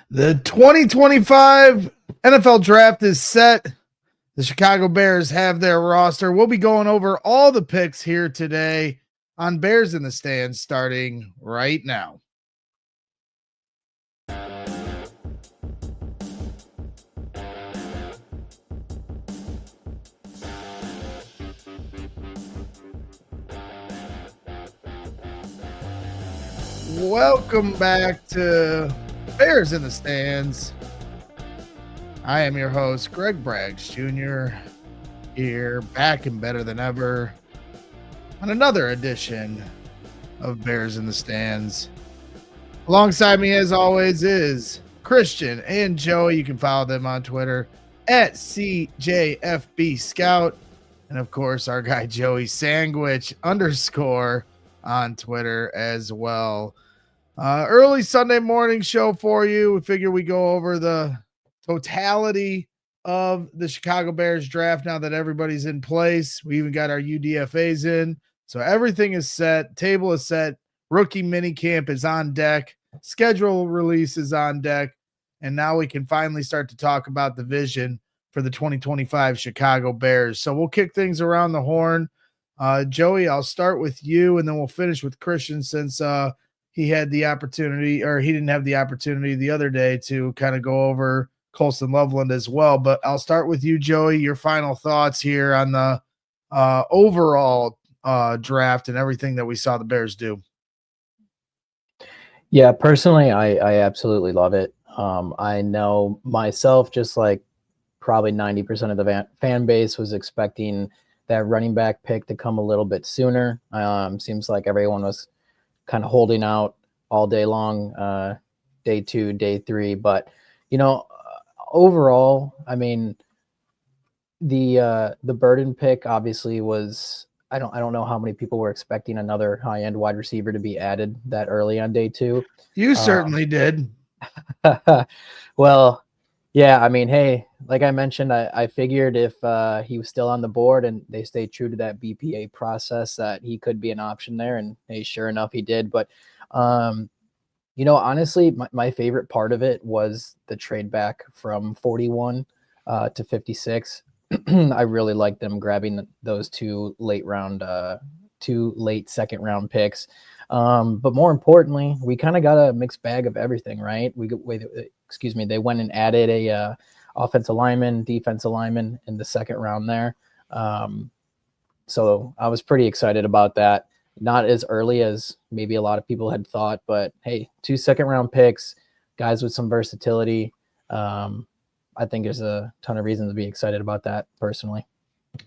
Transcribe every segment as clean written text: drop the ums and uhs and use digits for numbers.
The 2025 NFL draft is set. The Chicago Bears have their roster. We'll be going over all the picks here today on Bears in the Stands starting right now. Welcome back to Bears in the Stands. I am your host, Greg Braggs Jr., here back and better than ever on another edition of Bears in the Stands. Alongside me, as always, is Christian and Joey. You can follow them on Twitter at CJFB Scout. And, of course, our guy Joey Sandwich _ on Twitter as well. Early Sunday morning show for you. We figure we go over the totality of the Chicago Bears draft now that everybody's in place. We even got our UDFAs in. So everything is set. Table is set. Rookie mini camp is on deck. Schedule release is on deck. And now we can finally start to talk about the vision for the 2025 Chicago Bears. So we'll kick things around the horn. Joey, I'll start with you, and then we'll finish with Christian since he had the opportunity, or he didn't have the opportunity the other day to kind of go over Colston Loveland as well. But I'll start with you, Joey, your final thoughts here on the overall draft and everything that we saw the Bears do. Yeah, personally, I absolutely love it. I know myself, just like probably 90% of the fan base was expecting that running back pick to come a little bit sooner. Seems like everyone was kind of holding out all day long, day 2, day 3. But, overall, I mean, the Burden pick obviously was, I don't know how many people were expecting another high-end wide receiver to be added that early on day 2. You certainly did. Well, yeah, I mean, hey, like I mentioned, I figured if he was still on the board and they stayed true to that BPA process, that he could be an option there. And hey, sure enough, he did. But, honestly, my favorite part of it was the trade back from 41 to 56. I really liked them grabbing those two late second round picks. But more importantly, we kind of got a mixed bag of everything, right? They went and added a offensive lineman, defensive lineman in the second round there. So I was pretty excited about that. Not as early as maybe a lot of people had thought, but hey, 2 second round picks, guys with some versatility. I think there's a ton of reasons to be excited about that personally.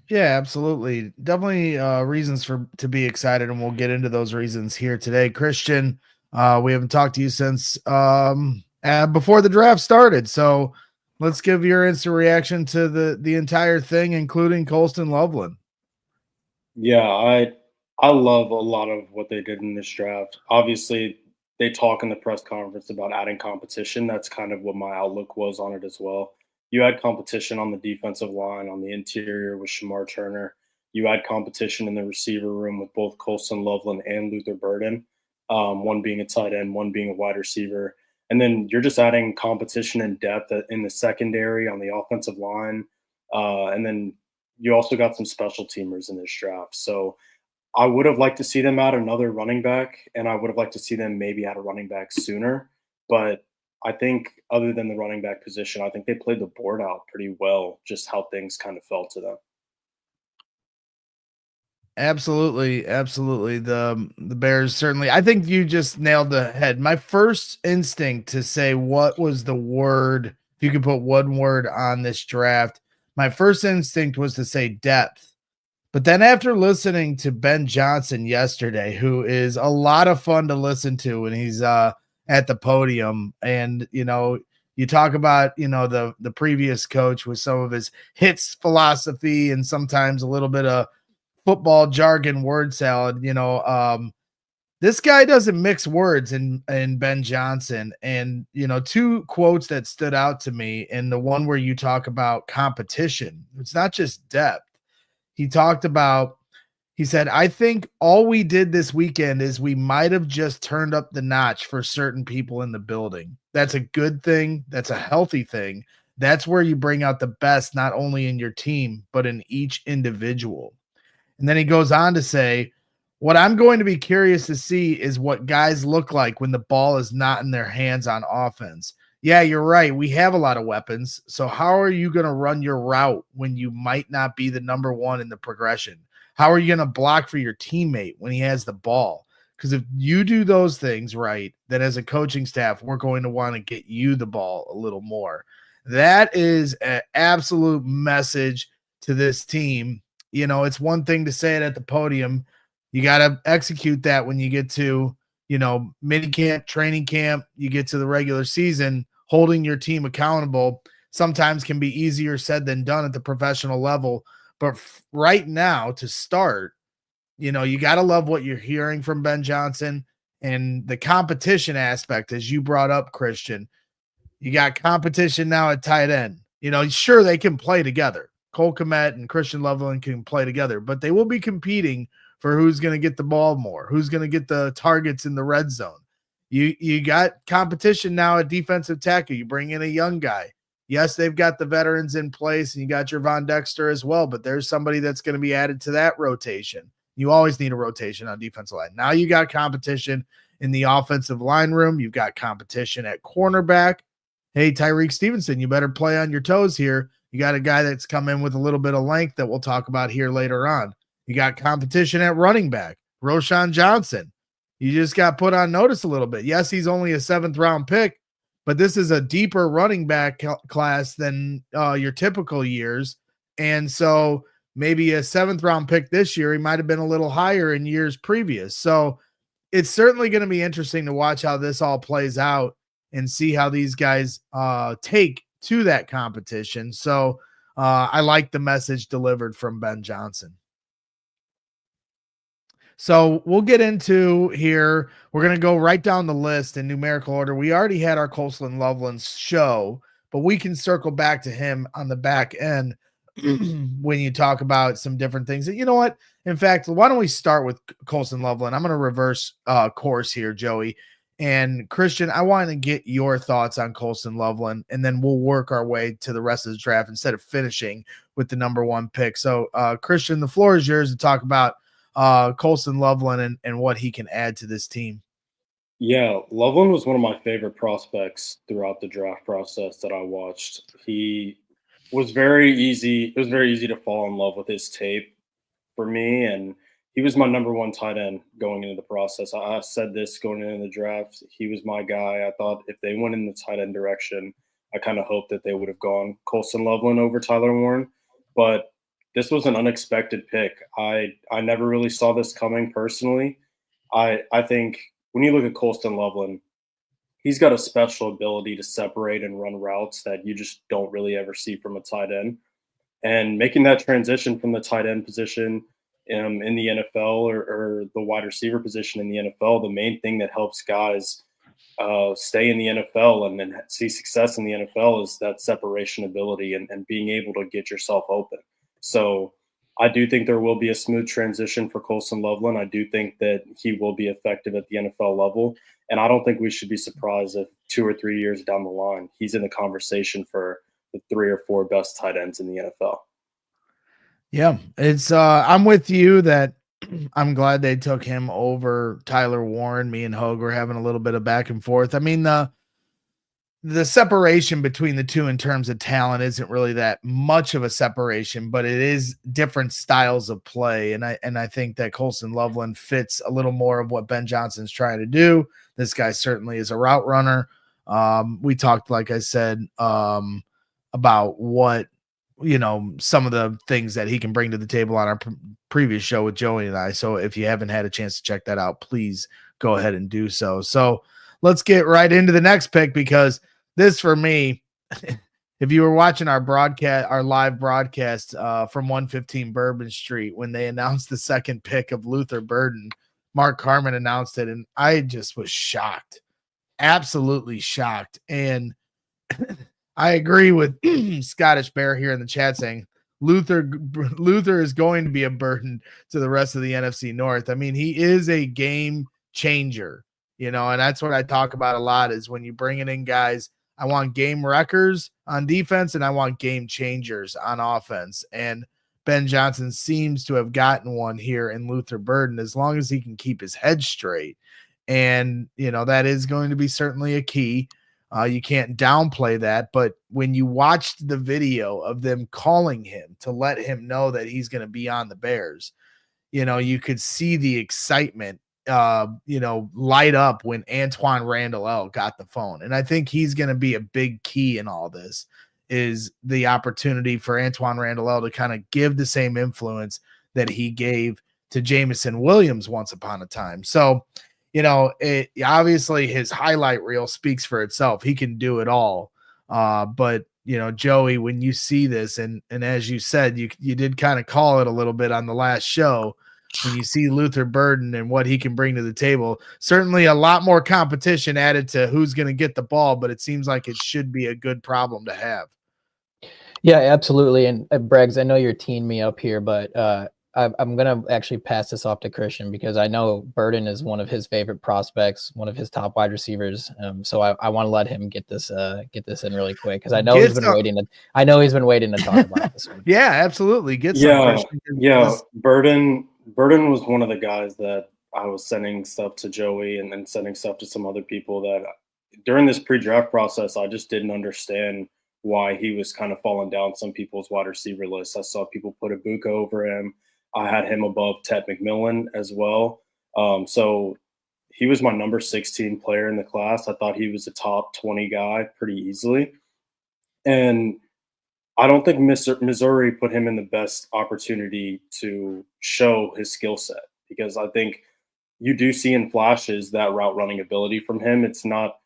Yeah, absolutely. Definitely reasons to be excited, and we'll get into those reasons here today. Christian, we haven't talked to you since before the draft started, so let's give your instant reaction to the entire thing, including Colston Loveland. Yeah, I love a lot of what they did in this draft. Obviously, they talk in the press conference about adding competition. That's kind of what my outlook was on it as well. You had competition on the defensive line, on the interior with Shemar Turner. You had competition in the receiver room with both Colston Loveland and Luther Burden, one being a tight end, one being a wide receiver. And then you're just adding competition and depth in the secondary on the offensive line. And then you also got some special teamers in this draft. So I would have liked to see them add another running back, and I would have liked to see them maybe add a running back sooner. But I think other than the running back position, I think they played the board out pretty well, just how things kind of fell to them. Absolutely. The Bears certainly, I think you just nailed the head. My first instinct to say what was the word, if you could put one word on this draft, my first instinct was to say depth. But then after listening to Ben Johnson yesterday, who is a lot of fun to listen to when he's at the podium, and you talk about the previous coach with some of his hits philosophy and sometimes a little bit of football jargon word salad. This guy doesn't mix words in Ben Johnson. And 2 quotes that stood out to me, and the one where you talk about competition, it's not just depth. He talked about He said, I think all we did this weekend is we might have just turned up the notch for certain people in the building. That's a good thing. That's a healthy thing. That's where you bring out the best, not only in your team, but in each individual. And then he goes on to say, what I'm going to be curious to see is what guys look like when the ball is not in their hands on offense. Yeah, you're right. We have a lot of weapons. So how are you going to run your route when you might not be the number one in the progression? How are you going to block for your teammate when he has the ball? Because if you do those things right, then as a coaching staff, we're going to want to get you the ball a little more. That is an absolute message to this team. You know, it's one thing to say it at the podium. You got to execute that when you get to, mini camp, training camp, you get to the regular season. Holding your team accountable sometimes can be easier said than done at the professional level. But right now, to start, you got to love what you're hearing from Ben Johnson and the competition aspect, as you brought up, Christian. You got competition now at tight end. Sure, they can play together. Cole Kmet and Christian Loveland can play together, but they will be competing for who's going to get the ball more, who's going to get the targets in the red zone. You got competition now at defensive tackle. You bring in a young guy. Yes, they've got the veterans in place, and you got your Von Dexter as well, but there's somebody that's going to be added to that rotation. You always need a rotation on defensive line. Now you got competition in the offensive line room. You've got competition at cornerback. Hey, Tyreek Stevenson, you better play on your toes here. You got a guy that's come in with a little bit of length that we'll talk about here later on. You got competition at running back, Roshan Johnson. You just got put on notice a little bit. Yes, he's only a 7th round pick, but this is a deeper running back class than your typical years. And so maybe a 7th round pick this year, he might have been a little higher in years previous. So it's certainly going to be interesting to watch how this all plays out and see how these guys take to that competition. So I like the message delivered from Ben Johnson. So we'll get into here. We're going to go right down the list in numerical order. We already had our Colson Loveland show, but we can circle back to him on the back end when you talk about some different things. You know what? In fact, why don't we start with Colson Loveland? I'm going to reverse course here, Joey. And Christian, I want to get your thoughts on Colson Loveland, and then we'll work our way to the rest of the draft instead of finishing with the number 1 pick. So, Christian, the floor is yours to talk about Colson Loveland and what he can add to this team. Yeah, Loveland was one of my favorite prospects throughout the draft process that I watched. He was very easy. It was very easy to fall in love with his tape for me, and he was my number 1 tight end going into the process. I said this going into the draft. He was my guy. I thought if they went in the tight end direction, I kind of hoped that they would have gone Colson Loveland over Tyler Warren. But this was an unexpected pick. I never really saw this coming personally. I think when you look at Colson Loveland, he's got a special ability to separate and run routes that you just don't really ever see from a tight end. And making that transition from the tight end position in the NFL or the wide receiver position in the NFL, the main thing that helps guys stay in the NFL and then see success in the NFL is that separation ability and being able to get yourself open. So I do think there will be a smooth transition for Colson Loveland. I do think that he will be effective at the NFL level. And I don't think we should be surprised if 2 or 3 years down the line, he's in the conversation for the 3 or 4 best tight ends in the NFL. Yeah, it's I'm with you that I'm glad they took him over Tyler Warren. Me and Hogue were having a little bit of back and forth. I mean, the separation between the two in terms of talent isn't really that much of a separation, but it is different styles of play. And I think that Colson Loveland fits a little more of what Ben Johnson's trying to do. This guy certainly is a route runner. We talked, like I said, about what, some of the things that he can bring to the table on our previous show with Joey and I. So if you haven't had a chance to check that out, please go ahead and do so. So let's get right into the next pick, because this, for me, if you were watching our live broadcast from 115 Bourbon Street, when they announced the second pick of Luther Burden, Mark Carman announced it, and I just was shocked, absolutely shocked. And I agree with Scottish Bear here in the chat saying, Luther is going to be a burden to the rest of the NFC North. I mean, he is a game changer, and that's what I talk about a lot is when you bring in guys, I want game wreckers on defense and I want game changers on offense. And Ben Johnson seems to have gotten one here in Luther Burden as long as he can keep his head straight. And, that is going to be certainly a key. You can't downplay that. But when you watched the video of them calling him to let him know that he's going to be on the Bears, you could see the excitement, light up when Antoine Randall got the phone. And I think he's going to be a big key in all this is the opportunity for Antoine Randall to kind of give the same influence that he gave to Jameson Williams once upon a time. So, obviously his highlight reel speaks for itself. He can do it all. But Joey, when you see this, and as you said, you did kind of call it a little bit on the last show, when you see Luther Burden and what he can bring to the table, certainly a lot more competition added to who's going to get the ball, but it seems like it should be a good problem to have. Yeah, absolutely. And Braggs, I know you're teeing me up here, but I'm going to actually pass this off to Christian because I know Burden is one of his favorite prospects, one of his top wide receivers. So I want to let him get this in really quick because I know he's been waiting to talk about this one. Yeah, absolutely. Christian. Yeah, Burden was one of the guys that I was sending stuff to Joey and then sending stuff to some other people that during this pre-draft process, I just didn't understand why he was kind of falling down some people's wide receiver lists. I saw people put Ibuka over him. I had him above Ted McMillan as well. So he was my number 16 player in the class. I thought he was a top 20 guy pretty easily. And I don't think Missouri put him in the best opportunity to show his skill set because I think you do see in flashes that route running ability from him. It's not,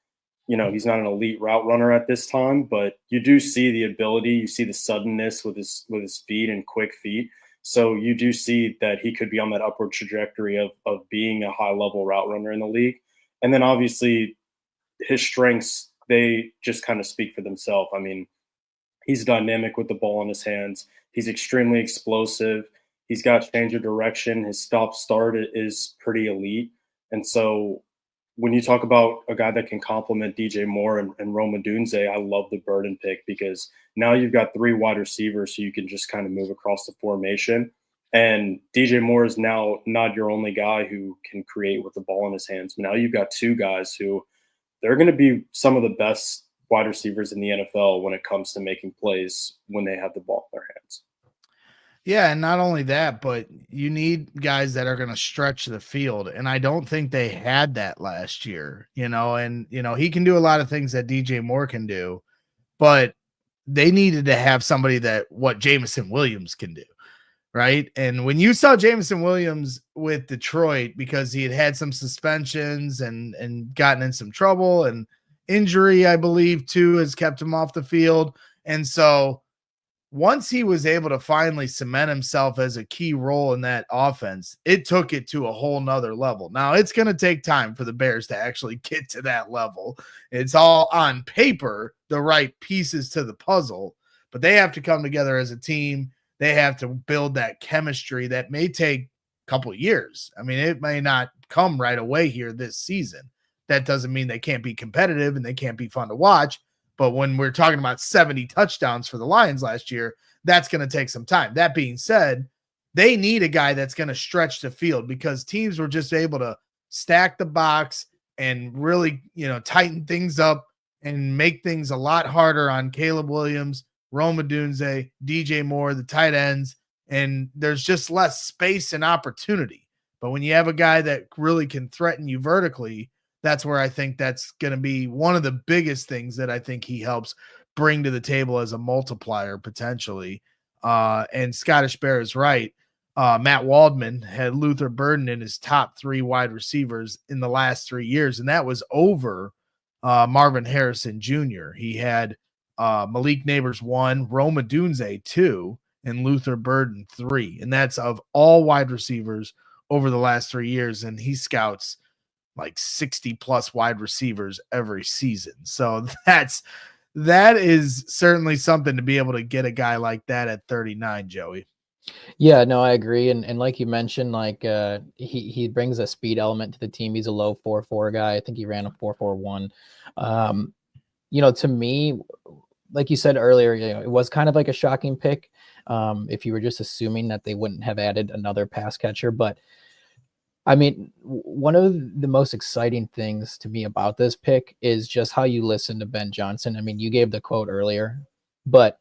he's not an elite route runner at this time, but you do see the ability. You see the suddenness with his feet and quick feet. So you do see that he could be on that upward trajectory of being a high level route runner in the league. And then obviously his strengths, they just kind of speak for themselves. I mean, he's dynamic with the ball in his hands. He's extremely explosive. He's got change of direction. His stop-start is pretty elite. And so when you talk about a guy that can complement DJ Moore and Rome Odunze, I love the Burden pick because now you've got 3 wide receivers so you can just kind of move across the formation. And DJ Moore is now not your only guy who can create with the ball in his hands. But now you've got 2 guys who they're going to be some of the best wide receivers in the NFL when it comes to making plays when they have the ball in their hands. Yeah, and not only that, but you need guys that are going to stretch the field, and I don't think they had that last year, and he can do a lot of things that DJ Moore can do, but they needed to have somebody that what Jameson Williams can do, right? And when you saw Jameson Williams with Detroit because he had some suspensions and gotten in some trouble and injury, I believe, too, has kept him off the field, and so once he was able to finally cement himself as a key role in that offense, it took it to a whole nother level. Now it's going to take time for the Bears to actually get to that level. It's all on paper, the right pieces to the puzzle, but they have to come together as a team. They have to build that chemistry that may take a couple of years. I mean, it may not come right away here this season. That doesn't mean they can't be competitive and they can't be fun to watch. But when we're talking about 70 touchdowns for the Lions last year, that's going to take some time. That being said, they need a guy that's going to stretch the field because teams were just able to stack the box and really, tighten things up and make things a lot harder on Caleb Williams, Rome Odunze, DJ Moore, the tight ends, and there's just less space and opportunity. But when you have a guy that really can threaten you vertically, that's where I think that's going to be one of the biggest things that I think he helps bring to the table as a multiplier potentially. And Scottish Bear is right. Matt Waldman had Luther Burden in his top 3 wide receivers in the last 3 years, and that was over Marvin Harrison Jr. He had Malik Neighbors 1, Rome Odunze 2, and Luther Burden 3. And that's of all wide receivers over the last 3 years. And he scouts like 60 plus wide receivers every season. So that is certainly something to be able to get a guy like that at 39, Joey. Yeah, no, I agree. And like you mentioned, like he brings a speed element to the team. He's a low 4.4 guy. I think he ran a 4.41. To me, like you said earlier, it was kind of like a shocking pick. If you were just assuming that they wouldn't have added another pass catcher, but I mean, one of the most exciting things to me about this pick is just how you listen to Ben Johnson. I mean, you gave the quote earlier, but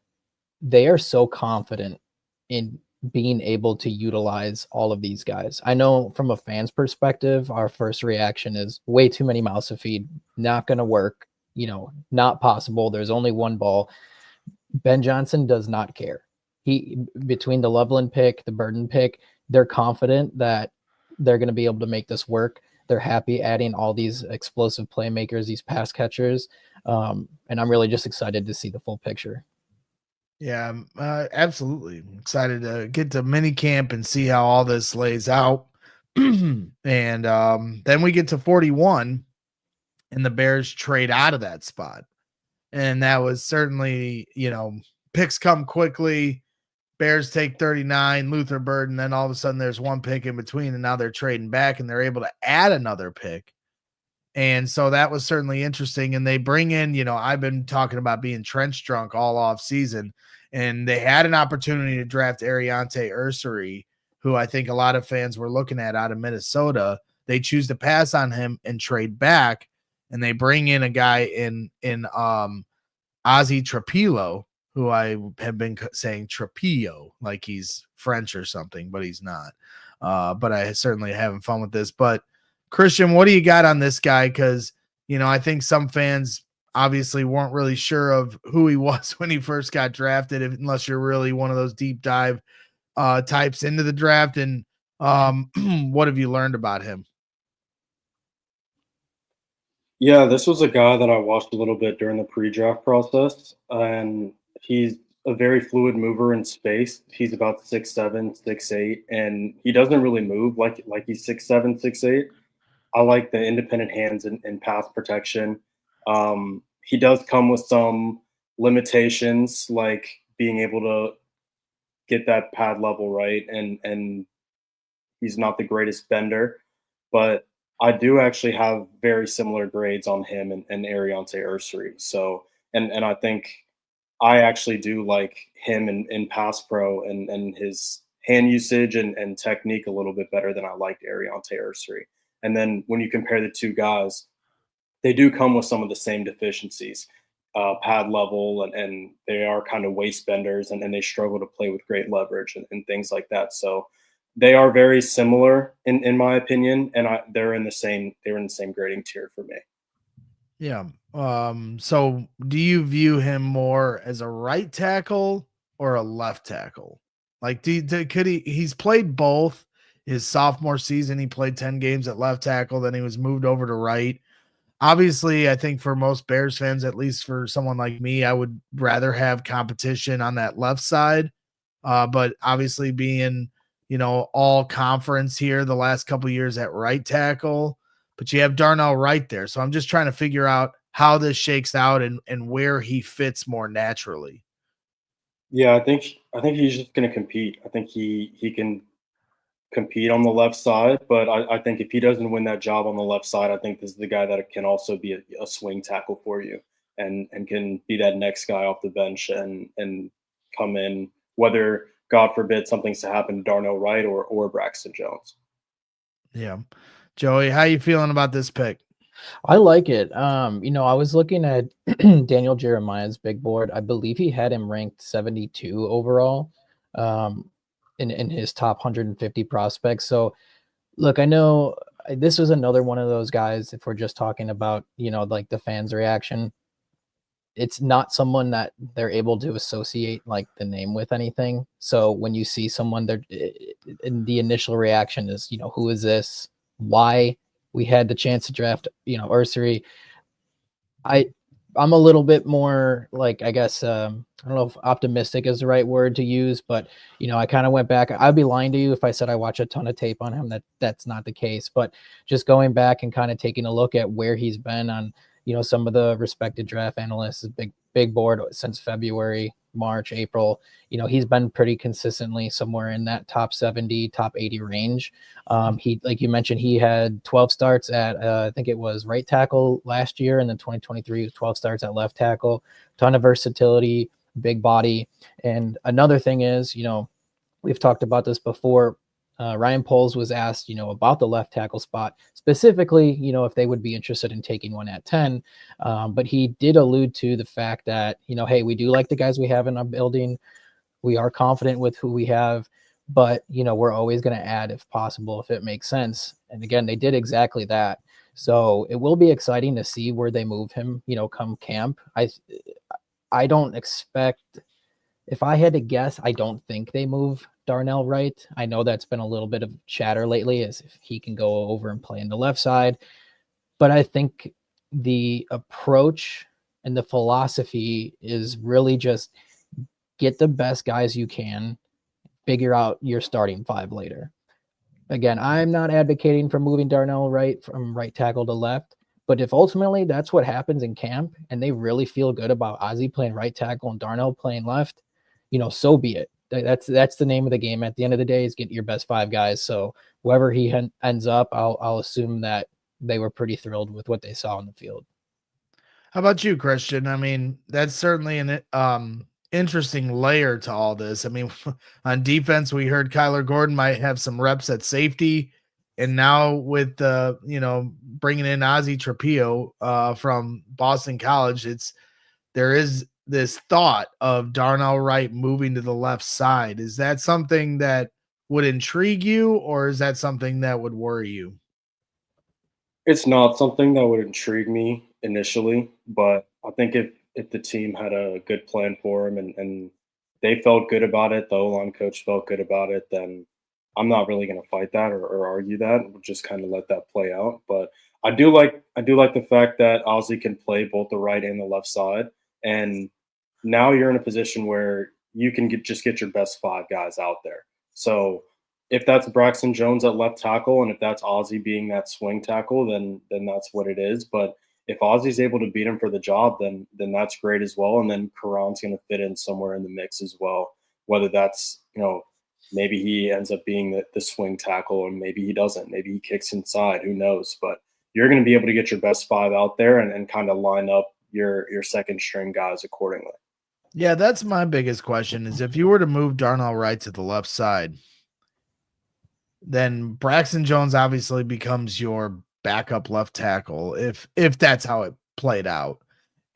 they are so confident in being able to utilize all of these guys. I know from a fan's perspective, our first reaction is way too many mouths to feed, not going to work, not possible. There's only one ball. Ben Johnson does not care. Between the Loveland pick, the Burden pick, they're confident that they're going to be able to make this work. They're happy adding all these explosive playmakers, these pass catchers. And I'm really just excited to see the full picture. Yeah, absolutely. I'm excited to get to mini camp and see how all this lays out. And then we get to 41 and the Bears trade out of that spot. And that was certainly, picks come quickly. Bears take 39, Luther Burden, then all of a sudden there's one pick in between, and now they're trading back and they're able to add another pick. And so that was certainly interesting. And they bring in, I've been talking about being trench drunk all off season, and they had an opportunity to draft Ariante Ursery, who I think a lot of fans were looking at out of Minnesota. They choose to pass on him and trade back, and they bring in a guy in Ozzy Trapilo, who I have been saying Trapillo, like he's French or something, but he's not. But I certainly having fun with this. But Christian, what do you got on this guy? Because, I think some fans obviously weren't really sure of who he was when he first got drafted, unless you're really one of those deep dive types into the draft. And what have you learned about him? Yeah, this was a guy that I watched a little bit during the pre-draft process, and he's a very fluid mover in space. He's about 6'7", 6'8", and he doesn't really move like he's 6'7", 6'8". I like the independent hands and pass protection. He does come with some limitations, like being able to get that pad level right, and he's not the greatest bender, but I do actually have very similar grades on him and Ariante Ursery. So, and I think I actually do like him in pass pro and his hand usage and technique a little bit better than I liked Ariante Ursery. And then when you compare the two guys, they do come with some of the same deficiencies, pad level, and they are kind of waist benders, and they struggle to play with great leverage and things like that. So they are very similar in my opinion, and they're in the same grading tier for me. Yeah. So do you view him more as a right tackle or a left tackle? Like, could he's played both. His sophomore season, he played 10 games at left tackle, then he was moved over to right. Obviously, I think for most Bears fans, at least for someone like me, I would rather have competition on that left side. But obviously being, all conference here the last couple of years at right tackle, but you have Darnell right there. So I'm just trying to figure out how this shakes out and where he fits more naturally. Yeah, I think he's just going to compete. I think he can compete on the left side, but I think if he doesn't win that job on the left side, I think this is the guy that can also be a swing tackle for you and can be that next guy off the bench and come in, whether God forbid something's to happen to Darnell Wright or Braxton Jones. Yeah. Joey, how you feeling about this pick? I like it. I was looking at Daniel Jeremiah's big board. I believe he had him ranked 72 overall in his top 150 prospects. So look, I know this was another one of those guys, if we're just talking about, like the fans' reaction, it's not someone that they're able to associate like the name with anything. So when you see someone there, and the initial reaction is, who is this? Why? We had the chance to draft, Ursery. I'm a little bit more like, I guess, I don't know if optimistic is the right word to use, but I kind of went back. I'd be lying to you if I said I watch a ton of tape on him. That's not the case. But just going back and kind of taking a look at where he's been on, some of the respected draft analysts, big big board since February, March, April. He's been pretty consistently somewhere in that top 70, top 80 range. He, like you mentioned, he had 12 starts at, I think it was right tackle last year. And then 2023 was 12 starts at left tackle, ton of versatility, big body. And another thing is, we've talked about this before. Ryan Poles was asked, about the left tackle spot specifically, if they would be interested in taking one at 10. But he did allude to the fact that, hey, we do like the guys we have in our building. We are confident with who we have, but, we're always going to add if possible, if it makes sense. And again, they did exactly that. So it will be exciting to see where they move him, come camp. I don't expect, if I had to guess, I don't think they move Darnell Wright. I know that's been a little bit of chatter lately as if he can go over and play on the left side. But I think the approach and the philosophy is really just get the best guys you can, figure out your starting five later. Again, I'm not advocating for moving Darnell Wright from right tackle to left, but if ultimately that's what happens in camp and they really feel good about Ozzy playing right tackle and Darnell playing left, so be it. That's the name of the game. At the end of the day, is get your best five guys. So whoever he ends up, I'll assume that they were pretty thrilled with what they saw on the field. How about you, Christian? I mean, that's certainly an interesting layer to all this. I mean, on defense, we heard Kyler Gordon might have some reps at safety, and now with bringing in Ozzy Trapilo from Boston College, there is this thought of Darnell Wright moving to the left side. Is that something that would intrigue you, or is that something that would worry you? It's not something that would intrigue me initially, but I think if the team had a good plan for him and they felt good about it, the O-line coach felt good about it, then I'm not really going to fight that or argue that. We'll just kind of let that play out. But I do like the fact that Ozzy can play both the right and the left side, and now you're in a position where you can just get your best five guys out there. So if that's Braxton Jones at left tackle and if that's Ozzy being that swing tackle, then that's what it is. But if Ozzy's able to beat him for the job, then that's great as well. And then Karan's going to fit in somewhere in the mix as well. Whether that's maybe he ends up being the swing tackle, and maybe he doesn't. Maybe he kicks inside. Who knows? But you're going to be able to get your best five out there and kind of line up your second string guys accordingly. Yeah, that's my biggest question is if you were to move Darnell Wright to the left side, then Braxton Jones obviously becomes your backup left tackle if that's how it played out.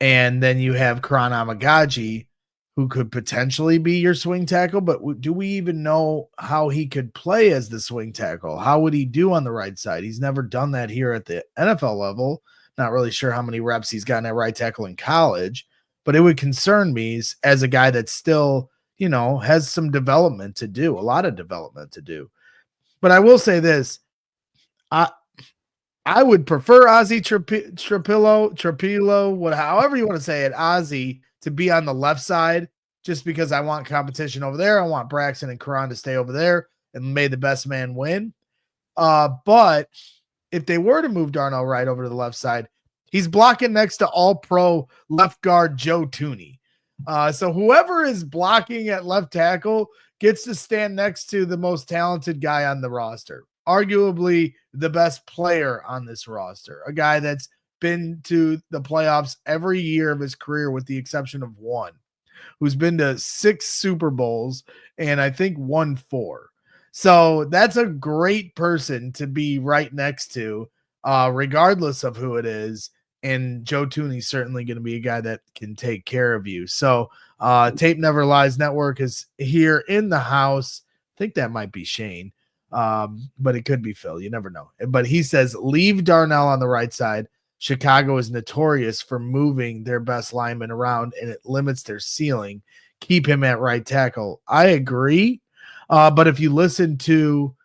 And then you have Karan Amagaji, who could potentially be your swing tackle, but do we even know how he could play as the swing tackle? How would he do on the right side? He's never done that here at the NFL level. Not really sure how many reps he's gotten at right tackle in college, but it would concern me as a guy that still, has some development to do, a lot of development to do. But I will say this, I would prefer Ozzy Trapilo, however you want to say it, Ozzy, to be on the left side, just because I want competition over there. I want Braxton and Karan to stay over there, and may the best man win. But if they were to move Darnell Wright over to the left side, he's blocking next to all-pro left guard Joe Tooney. So whoever is blocking at left tackle gets to stand next to the most talented guy on the roster, arguably the best player on this roster, a guy that's been to the playoffs every year of his career with the exception of one, who's been to 6 Super Bowls and I think won 4. So that's a great person to be right next to, regardless of who it is. And Joe Tooney's certainly going to be a guy that can take care of you. So Tape Never Lies Network is here in the house. I think that might be Shane, but it could be Phil. You never know. But he says, leave Darnell on the right side. Chicago is notorious for moving their best lineman around, and it limits their ceiling. Keep him at right tackle. I agree. But if you listen to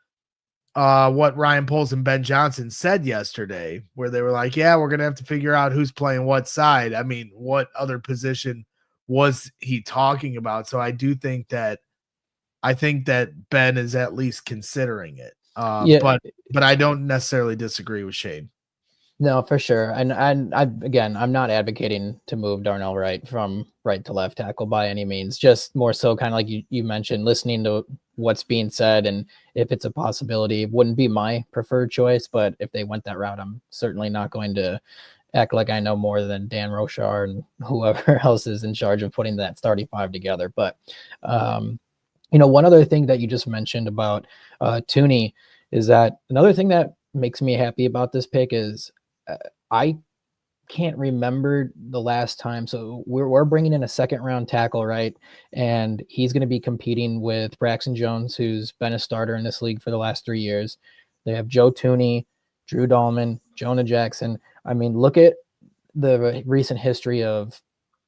what Ryan Poles and Ben Johnson said yesterday, where they were like, yeah, we're going to have to figure out who's playing what side. I mean, what other position was he talking about? So I think that Ben is at least considering it. But I don't necessarily disagree with Shane. No, for sure. And again, I'm not advocating to move Darnell Wright from right to left tackle by any means. Just more so kind of like you mentioned, listening to what's being said, and if it's a possibility, it wouldn't be my preferred choice. But if they went that route, I'm certainly not going to act like I know more than Dan Rochar and whoever else is in charge of putting that starting five together. But one other thing that you just mentioned about Tooney is that another thing that makes me happy about this pick is I can't remember the last time. So we're bringing in a second round tackle, right? And he's going to be competing with Braxton Jones, who's been a starter in this league for the last 3 years. They have Joe Tooney, Drew Dahlman, Jonah Jackson. I mean, look at the recent history of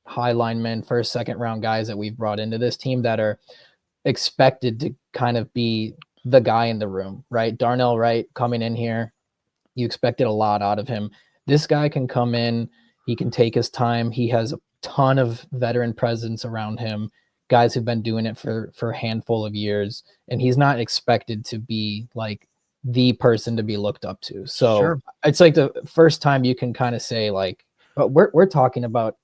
high linemen, first, second round guys that we've brought into this team that are expected to kind of be the guy in the room, right? Darnell Wright coming in here, you expected a lot out of him. This guy can come in, he can take his time. He has a ton of veteran presence around him, guys who've been doing it for a handful of years, and he's not expected to be like the person to be looked up to. So Sure. it's like the first time you can kind of say like, but we're talking about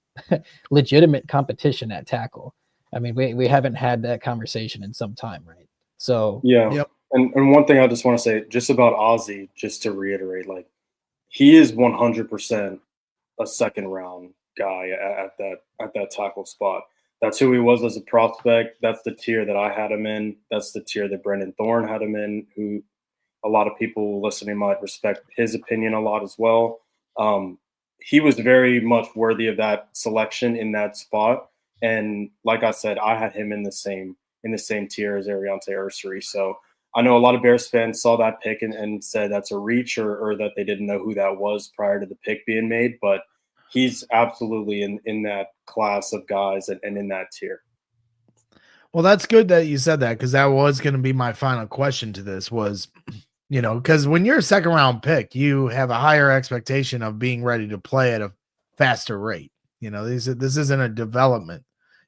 legitimate competition at tackle. I mean, we haven't had that conversation in some time, right? So Yeah. Yep. And one thing I just want to say just about Ozzy, just to reiterate, like he is 100% a second round guy at that tackle spot. That's who he was as a prospect. That's the tier that I had him in. That's the tier that Brendan Thorne had him in, who a lot of people listening might respect his opinion a lot as well. He was very much worthy of that selection in that spot. And like I said, I had him in the same tier as Ariante Ursary. So I know a lot of Bears fans saw that pick and said that's a reach or that they didn't know who that was prior to the pick being made. But he's absolutely in that class of guys and in that tier. Well, that's good that you said that, because that was going to be my final question to this was, because when you're a second round pick, you have a higher expectation of being ready to play at a faster rate. This isn't a development.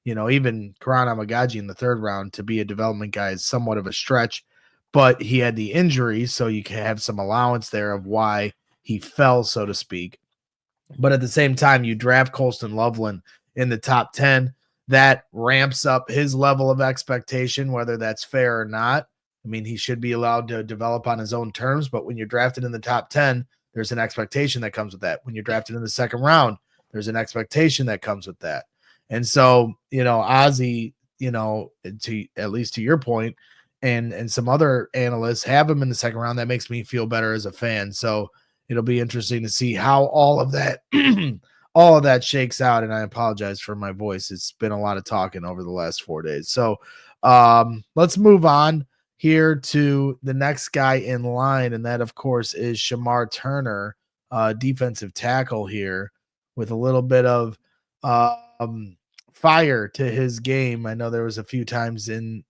Even Karan Amagaji in the third round to be a development guy is somewhat of a stretch, but he had the injury, so you can have some allowance there of why he fell, so to speak. But at the same time, you draft Colston Loveland in the top 10. That ramps up his level of expectation, whether that's fair or not. I mean, he should be allowed to develop on his own terms, but when you're drafted in the top 10, there's an expectation that comes with that. When you're drafted in the second round, there's an expectation that comes with that. And so, Ozzy, to at least to your point, and some other analysts have him in the second round. That makes me feel better as a fan. So it'll be interesting to see how all of that shakes out. And I apologize for my voice. It's been a lot of talking over the last 4 days. So let's move on here to the next guy in line. And that, of course, is Shemar Turner, defensive tackle here, with a little bit of fire to his game. I know there was a few times in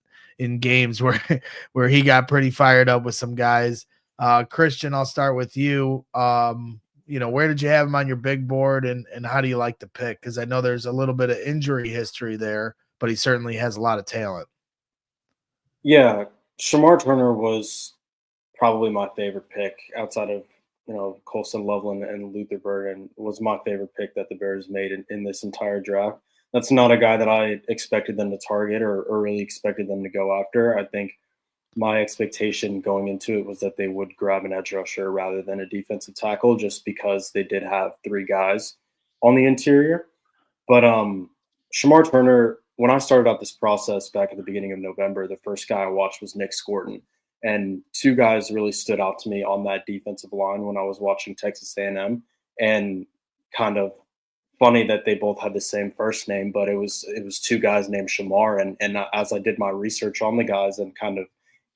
games where he got pretty fired up with some guys. Christian, I'll start with you. Where did you have him on your big board, and how do you like the pick? Because I know there's a little bit of injury history there, but he certainly has a lot of talent. Yeah, Shemar Turner was probably my favorite pick outside of Colston Loveland and Luther Burden. Was my favorite pick that the Bears made in this entire draft. That's not a guy that I expected them to target or really expected them to go after. I think my expectation going into it was that they would grab an edge rusher rather than a defensive tackle, just because they did have three guys on the interior. But Shemar Turner, when I started out this process back at the beginning of November, the first guy I watched was Nick Scorton. And two guys really stood out to me on that defensive line when I was watching Texas A&M. And kind of funny that they both had the same first name, but it was two guys named Shemar. And as I did my research on the guys and kind of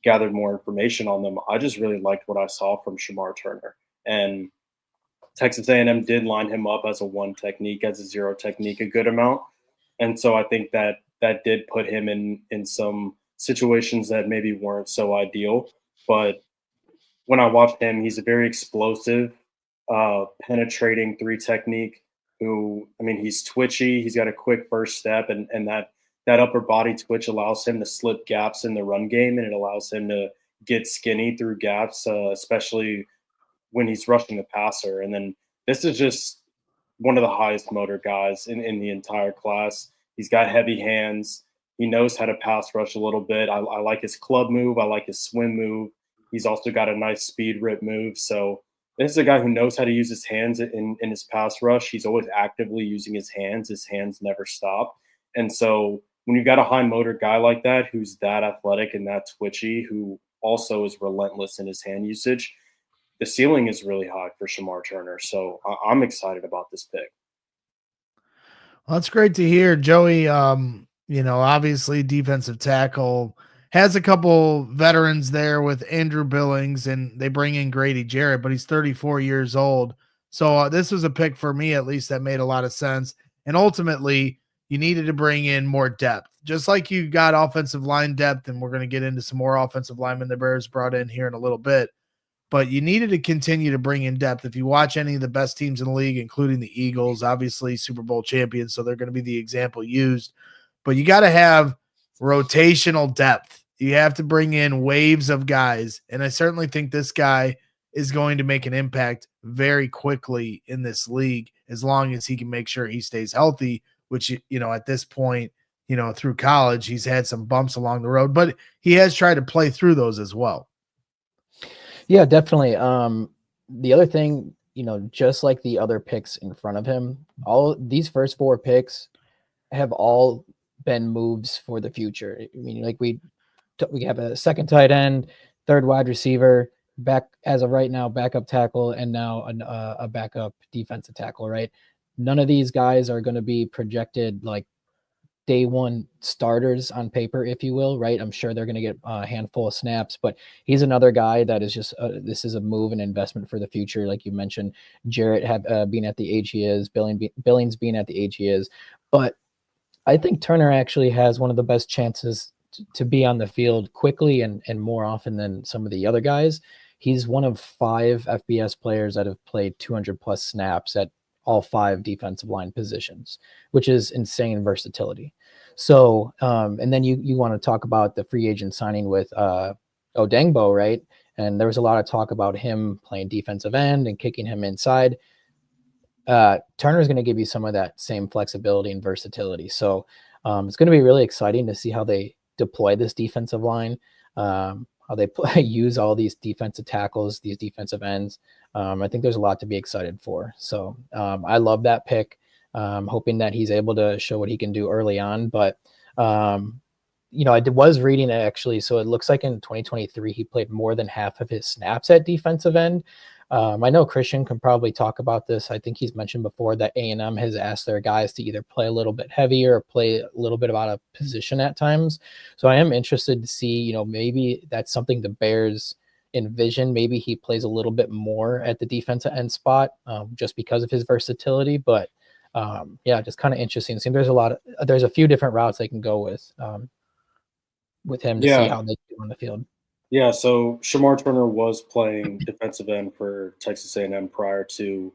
gathered more information on them, I just really liked what I saw from Shemar Turner. And Texas A&M did line him up as a one technique, as a zero technique, a good amount. And so I think that did put him in some situations that maybe weren't so ideal. But when I watched him, he's a very explosive, penetrating three technique he's twitchy. He's got a quick first step, and that upper body twitch allows him to slip gaps in the run game, and it allows him to get skinny through gaps, especially when he's rushing the passer. And then this is just one of the highest motor guys in the entire class. He's got heavy hands. He knows how to pass rush a little bit. I like his club move. I like his swim move. He's also got a nice speed rip move. So this is a guy who knows how to use his hands in his pass rush. He's always actively using his hands. His hands never stop. And so when you've got a high motor guy like that, who's that athletic and that twitchy, who also is relentless in his hand usage, the ceiling is really high for Shemar Turner. So I'm excited about this pick. Well, that's great to hear, Joey. Obviously defensive tackle has a couple veterans there with Andrew Billings, and they bring in Grady Jarrett, but he's 34 years old. So this was a pick for me, at least, that made a lot of sense. And ultimately, you needed to bring in more depth, just like you got offensive line depth, and we're going to get into some more offensive linemen the Bears brought in here in a little bit. But you needed to continue to bring in depth. If you watch any of the best teams in the league, including the Eagles, obviously Super Bowl champions, so they're going to be the example used. But you got to have rotational depth. You have to bring in waves of guys. And I certainly think this guy is going to make an impact very quickly in this league as long as he can make sure he stays healthy, which, at this point, through college, he's had some bumps along the road, but he has tried to play through those as well. Yeah, definitely. The other thing, just like the other picks in front of him, all these first 4 picks have all been moves for the future. I mean, like we have a second tight end, third wide receiver, back as of right now, backup tackle, and now a backup defensive tackle, right? None of these guys are going to be projected like day one starters on paper, if you will, right? I'm sure they're going to get a handful of snaps, but he's another guy that is just, this is a move and investment for the future. Like you mentioned, Jarrett being at the age he is, Billings being at the age he is. But I think Turner actually has one of the best chances to be on the field quickly and more often than some of the other guys. He's one of 5 FBS players that have played 200 plus snaps at all 5 defensive line positions, which is insane versatility. So, and then you want to talk about the free agent signing with Odengbo, right? And there was a lot of talk about him playing defensive end and kicking him inside. Turner is going to give you some of that same flexibility and versatility. So it's going to be really exciting to see how they deploy this defensive line, how they use all these defensive tackles, these defensive ends. I think there's a lot to be excited for. So I love that pick. Hoping that he's able to show what he can do early on. But, I was reading it actually. So it looks like in 2023, he played more than half of his snaps at defensive end. I know Christian can probably talk about this. I think he's mentioned before that A&M has asked their guys to either play a little bit heavier or play a little bit out of position at times. So I am interested to see, maybe that's something the Bears envision. Maybe he plays a little bit more at the defensive end spot just because of his versatility. But just kind of interesting. It seems there's a few different routes they can go with him to see how they do on the field. Yeah, so Shemar Turner was playing defensive end for Texas A&M prior to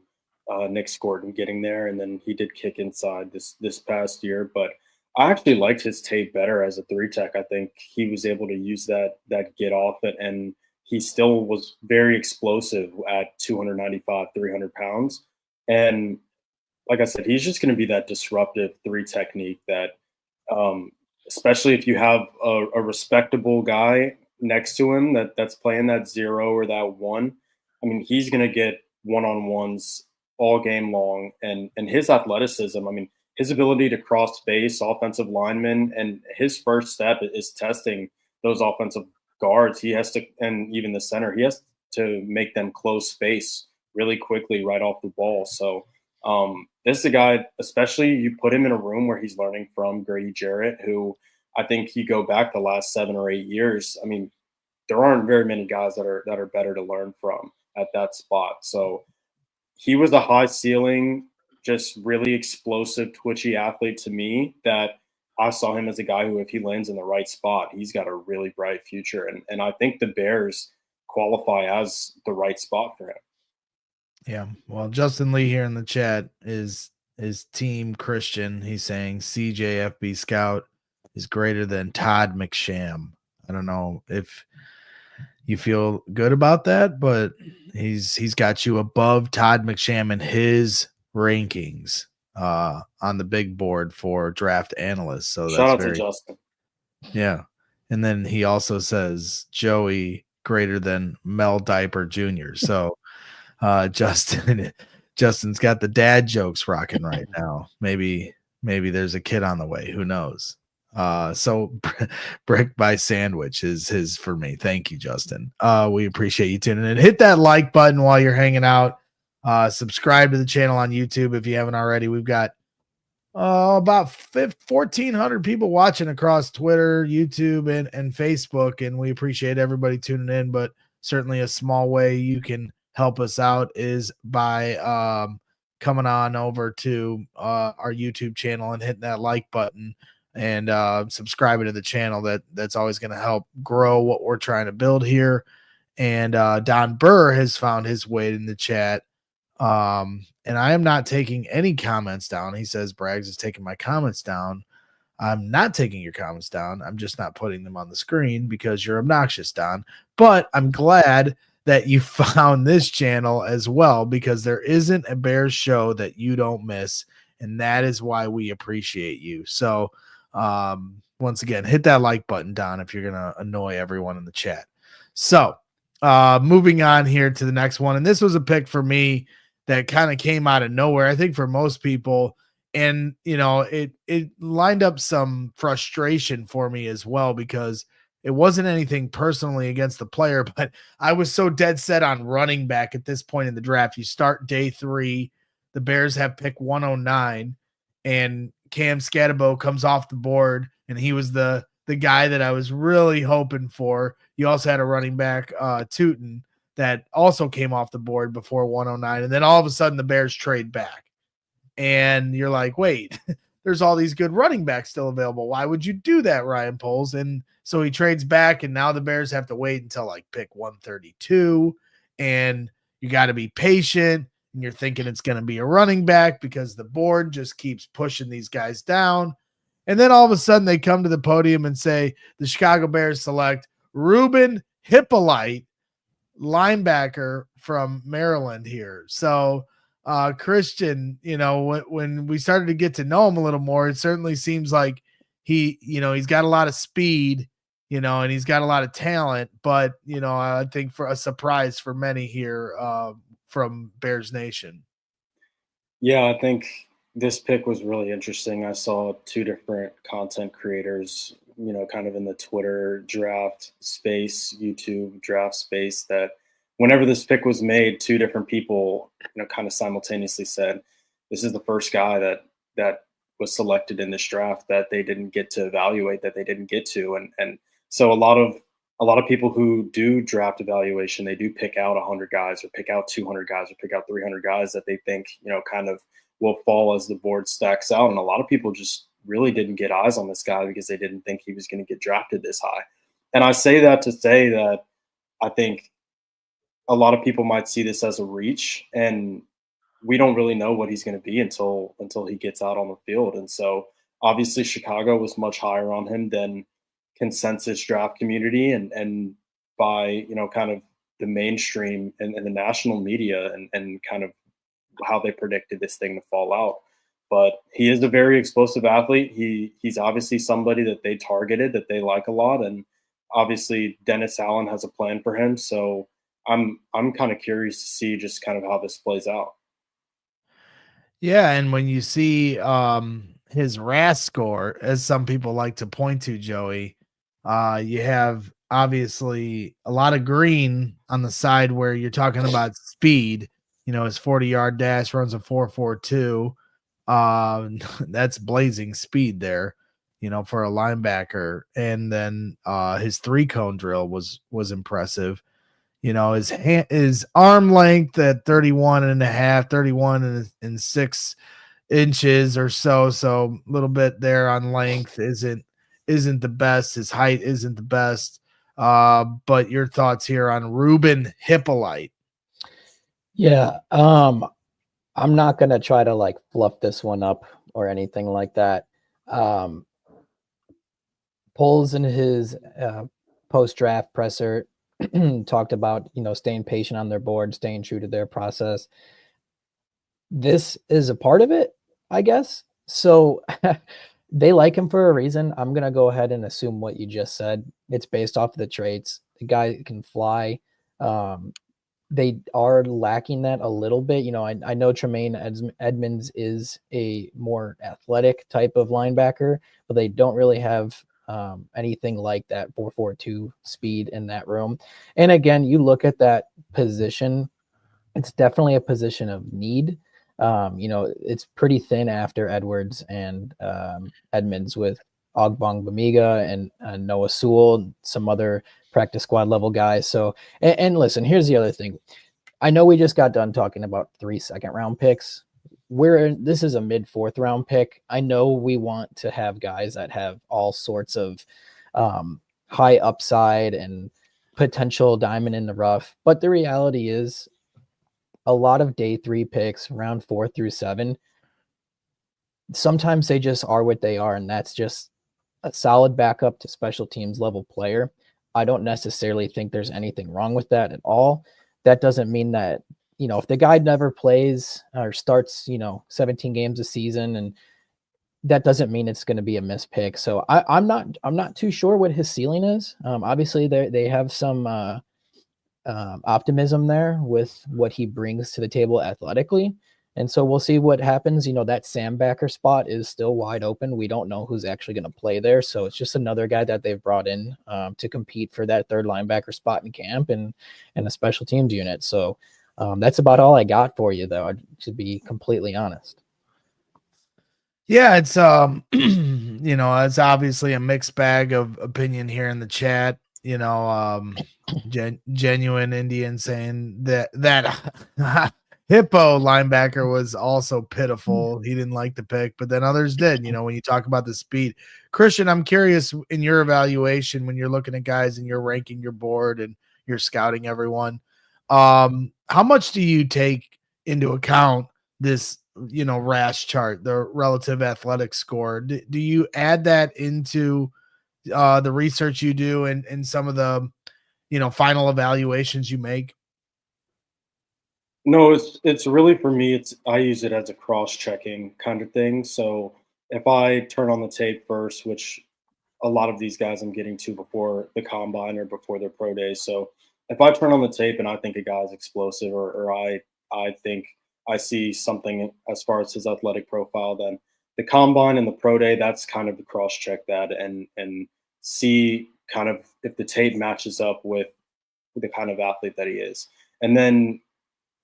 Nick Scorton getting there, and then he did kick inside this past year. But I actually liked his tape better as a 3-tech. I think he was able to use that get off it, and he still was very explosive at 295, 300 pounds. And like I said, he's just going to be that disruptive 3 technique that, especially if you have a respectable guy next to him that's playing that 0 or that 1. I mean, he's going to get one-on-ones all game long, and his athleticism. I mean, his ability to cross space offensive linemen, and his first step is testing those offensive guards. He has to, and even the center, he has to make them close space really quickly right off the ball. So this is a guy, especially you put him in a room where he's learning from Grady Jarrett, who I think you go back the last 7 or 8 years. I mean, there aren't very many guys that are better to learn from at that spot. So he was a high ceiling, just really explosive, twitchy athlete to me that I saw him as a guy who, if he lands in the right spot, he's got a really bright future. And I think the Bears qualify as the right spot for him. Yeah. Well, Justin Lee here in the chat is team Christian. He's saying CJFB Scout is greater than Todd McSham. I don't know if you feel good about that, but he's got you above Todd McSham in his rankings on the big board for draft analysts. So Shout that's out to very, Justin. yeah. And then he also says Joey greater than Mel Diaper Jr. So Justin's got the dad jokes rocking right now. Maybe there's a kid on the way. Who knows? So brick by sandwich is his for me. Thank you, Justin. We appreciate you tuning in. Hit that like button while you're hanging out. Subscribe to the channel on YouTube if you haven't already. We've got about 1,400 people watching across Twitter, YouTube, and Facebook, and we appreciate everybody tuning in. But certainly, a small way you can help us out is by coming on over to our YouTube channel and hitting that like button and subscribing to the channel. That's always going to help grow what we're trying to build here. And Don Burr has found his way in the chat. And I am not taking any comments down. He says Braggs is taking my comments down. I'm not taking your comments down. I'm just not putting them on the screen because you're obnoxious, Don. But I'm glad that you found this channel as well, because there isn't a Bears show that you don't miss. And that is why we appreciate you. So once again, hit that like button, Don, if you're going to annoy everyone in the chat. So moving on here to the next one. And this was a pick for me that kind of came out of nowhere, I think, for most people. And, you know, it lined up some frustration for me as well, because it wasn't anything personally against the player, but I was so dead set on running back at this point in the draft. You start day 3, the Bears have pick 109, and Cam Scatterbo comes off the board, and he was the guy that I was really hoping for. You also had a running back, Tootin, that also came off the board before 109. And then all of a sudden the Bears trade back. And you're like, wait, there's all these good running backs still available. Why would you do that, Ryan Poles? And so he trades back, and now the Bears have to wait until like pick 132. And you got to be patient. And you're thinking it's going to be a running back because the board just keeps pushing these guys down. And then all of a sudden they come to the podium and say the Chicago Bears select Ruben Hippolyte, linebacker from Maryland here. So Christian, you know, when we started to get to know him a little more, it certainly seems like he's got a lot of speed, and he's got a lot of talent, but I think for a surprise for many here from Bears Nation. Yeah, I think this pick was really interesting. I saw 2 different content creators, kind of in the Twitter draft space, YouTube draft space, that whenever this pick was made, 2 different people, kind of simultaneously said, this is the first guy that was selected in this draft that they didn't get to evaluate, that they didn't get to. And so a lot of people who do draft evaluation, they do pick out 100 guys or pick out 200 guys or pick out 300 guys that they think, kind of will fall as the board stacks out. And a lot of people just really didn't get eyes on this guy because they didn't think he was going to get drafted this high. And I say that to say that I think a lot of people might see this as a reach, and we don't really know what he's going to be until he gets out on the field. And so obviously Chicago was much higher on him than consensus draft community and by, kind of the mainstream and the national media and kind of how they predicted this thing to fall out. But he is a very explosive athlete. He's obviously somebody that they targeted, that they like a lot. And obviously Dennis Allen has a plan for him. So I'm kind of curious to see just kind of how this plays out. Yeah, and when you see his RAS score, as some people like to point to, Joey, you have obviously a lot of green on the side where you're talking about speed. His 40-yard dash runs a 4.42. That's blazing speed there, for a linebacker. And then his 3-cone drill was impressive. His arm length at 31 and a half, 31 and 6 inches or so. So a little bit there on length isn't the best. His height isn't the best. But your thoughts here on Ruben Hippolyte? Yeah. I'm not going to try to like fluff this one up or anything like that. Polls in his post-draft presser talked about, staying patient on their board, staying true to their process. This is a part of it, I guess. So they like him for a reason. I'm going to go ahead and assume what you just said. It's based off of the traits. The guy can fly. They are lacking that a little bit. I know Tremaine Edmonds is a more athletic type of linebacker, but they don't really have anything like that 4.42 speed in that room. And again, you look at that position, it's definitely a position of need. It's pretty thin after Edwards and Edmonds with Ogbong Bamiga and Noah Sewell, some other practice squad level guys. So, and listen, here's the other thing. I know we just got done talking about 3 second-round picks. This is a mid 4th round pick. I know we want to have guys that have all sorts of high upside and potential diamond in the rough, but the reality is a lot of day 3 picks, round 4 through 7, sometimes they just are what they are, and that's just a solid backup to special teams level player. I don't necessarily think there's anything wrong with that at all. That doesn't mean that, if the guy never plays or starts, 17 games a season, and that doesn't mean it's going to be a missed pick. So I'm not too sure what his ceiling is. Obviously they have some optimism there with what he brings to the table athletically. And so we'll see what happens. That Sam backer spot is still wide open. We don't know who's actually going to play there. So it's just another guy that they've brought in to compete for that 3rd linebacker spot in camp and a special teams unit. So that's about all I got for you, though, to be completely honest. Yeah, it's it's obviously a mixed bag of opinion here in the chat. Genuine Indian saying that Hippo linebacker was also pitiful. He didn't like the pick, but then others did. When you talk about the speed, Christian, I'm curious in your evaluation when you're looking at guys and you're ranking your board and you're scouting everyone. How much do you take into account this, RAS chart, the relative athletic score? Do you add that into the research you do and some of the, final evaluations you make? No, it's really for me, I use it as a cross-checking kind of thing. So if I turn on the tape first, which a lot of these guys I'm getting to before the combine or before their pro days. So if I turn on the tape and I think a guy's explosive or I think I see something as far as his athletic profile, then the combine and the pro day, that's kind of to cross-check that and see kind of if the tape matches up with the kind of athlete that he is. And then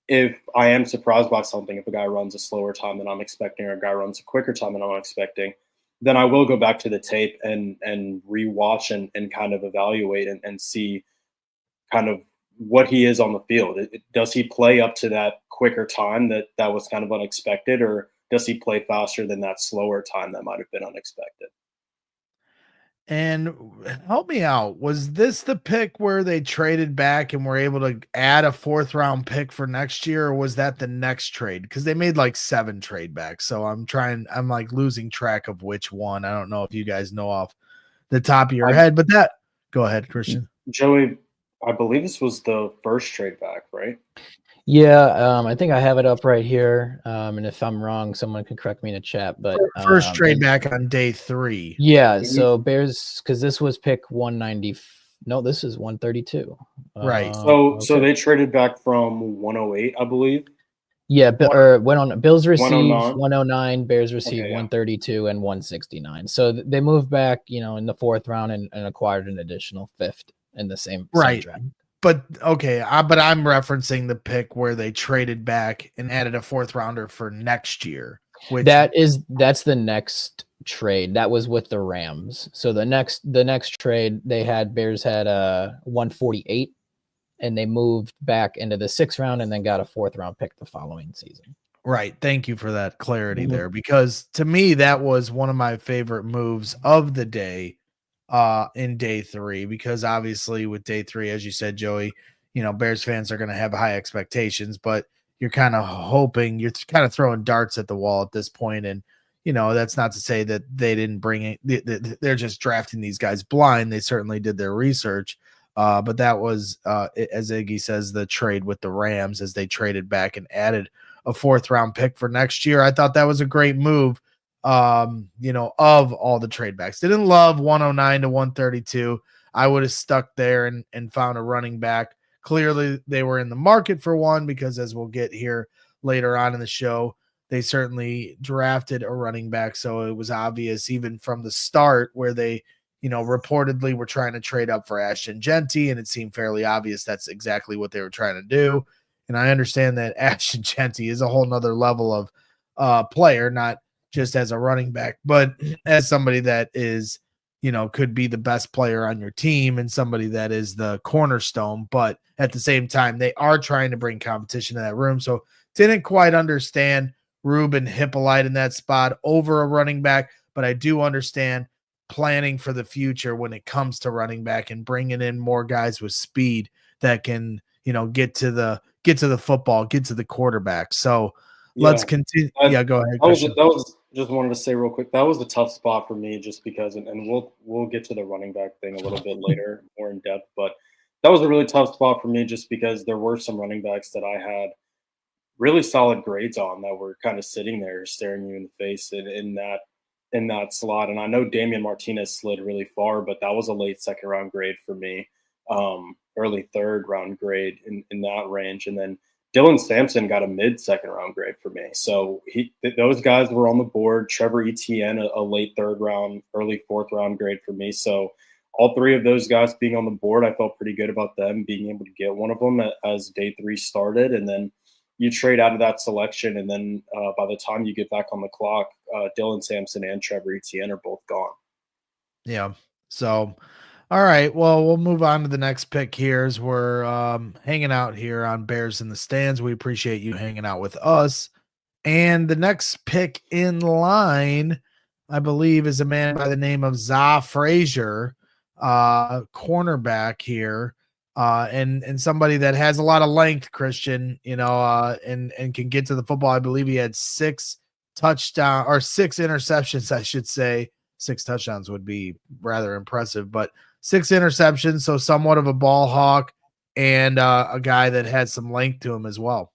if I am surprised by something, if a guy runs a slower time than I'm expecting, or a guy runs a quicker time than I'm expecting, then I will go back to the tape and rewatch and kind of evaluate and see kind of what he is on the field. Does he play up to that quicker time that was kind of unexpected, or does he play faster than that slower time that might have been unexpected? And help me out. Was this the pick where they traded back and were able to add a 4th round pick for next year, or was that the next trade? Because they made like 7 trade backs. So I'm like losing track of which one. I don't know if you guys know off the top of your head, but go ahead, Christian. Joey, I believe this was the first trade back, right? Yeah, I think I have it up right here. And if I'm wrong, someone can correct me in the chat. But first trade back on day 3. Yeah, so Bears, because this was pick 190. No, this is 132. Right. So they traded back from 108, I believe. Yeah, went on. Bills receive 109. 109. Bears receive Okay, 132 and 169. So they moved back, in the 4th round and acquired an additional 5th in the same draft. But okay, but I'm referencing the pick where they traded back and added a 4th rounder for next year. That's the next trade. That was with the Rams. So the next trade Bears had a 148, and they moved back into the 6th round and then got a 4th round pick the following season. Right. Thank you for that clarity there, because to me that was one of my favorite moves of the day in day 3, because obviously with day 3, as you said, Joey, Bears fans are going to have high expectations, but you're kind of hoping, you're kind of throwing darts at the wall at this point. And, that's not to say that they didn't bring it. They're just drafting these guys blind. They certainly did their research. But that was, as Iggy says, the trade with the Rams as they traded back and added a 4th-round pick for next year. I thought that was a great move. Of all the trade backs, didn't love 109 to 132. I would have stuck there and found a running back. Clearly, they were in the market for one because, as we'll get here later on in the show, they certainly drafted a running back. So it was obvious even from the start where they, reportedly were trying to trade up for Ashton Genty, and it seemed fairly obvious that's exactly what they were trying to do. And I understand that Ashton Genty is a whole nother level of player, not just as a running back, but as somebody that is, could be the best player on your team and somebody that is the cornerstone. But at the same time, they are trying to bring competition to that room. So didn't quite understand Ruben Hippolyte in that spot over a running back, but I do understand planning for the future when it comes to running back and bringing in more guys with speed that can, get to the football, get to the quarterback. So let's continue. Yeah, go ahead, Christian. That was just wanted to say real quick. That was a tough spot for me, just because, and we'll get to the running back thing a little bit later, more in depth. But that was a really tough spot for me, just because there were some running backs that I had really solid grades on that were kind of sitting there staring you in the face in that slot. And I know Damian Martinez slid really far, but that was a late 2nd round grade for me, early 3rd round grade in that range. And then Dylan Sampson got a mid 2nd round grade for me. So those guys were on the board. Trevor Etienne, a late 3rd round, early 4th round grade for me. So all 3 of those guys being on the board, I felt pretty good about them being able to get one of them as day 3 started. And then you trade out of that selection, and then by the time you get back on the clock, Dylan Sampson and Trevor Etienne are both gone. Yeah. So, all right. Well, we'll move on to the next pick here as we're hanging out here on Bears in the Stands. We appreciate you hanging out with us. And the next pick in line, I believe, is a man by the name of Za Frazier, cornerback here. And somebody that has a lot of length, Christian, and can get to the football. I believe he had 6 interceptions, I should say. 6 touchdowns would be rather impressive, but 6 interceptions, so somewhat of a ball hawk and a guy that had some length to him as well.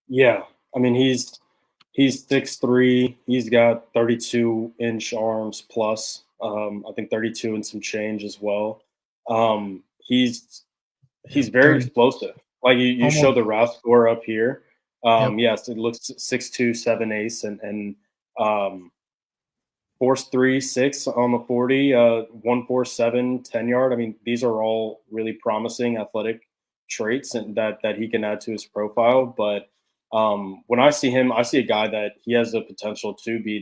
Yeah, I mean he's 6'3". He's got 32-inch arms plus. I think 32 and some change as well. He's very explosive. Like you show the RAS score up here. Yes, it looks 6'2", 7 ace, and force 3.6 on the 40, 147, 10-yard. I mean, these are all really promising athletic traits and that he can add to his profile. But when I see him, I see a guy that he has the potential to be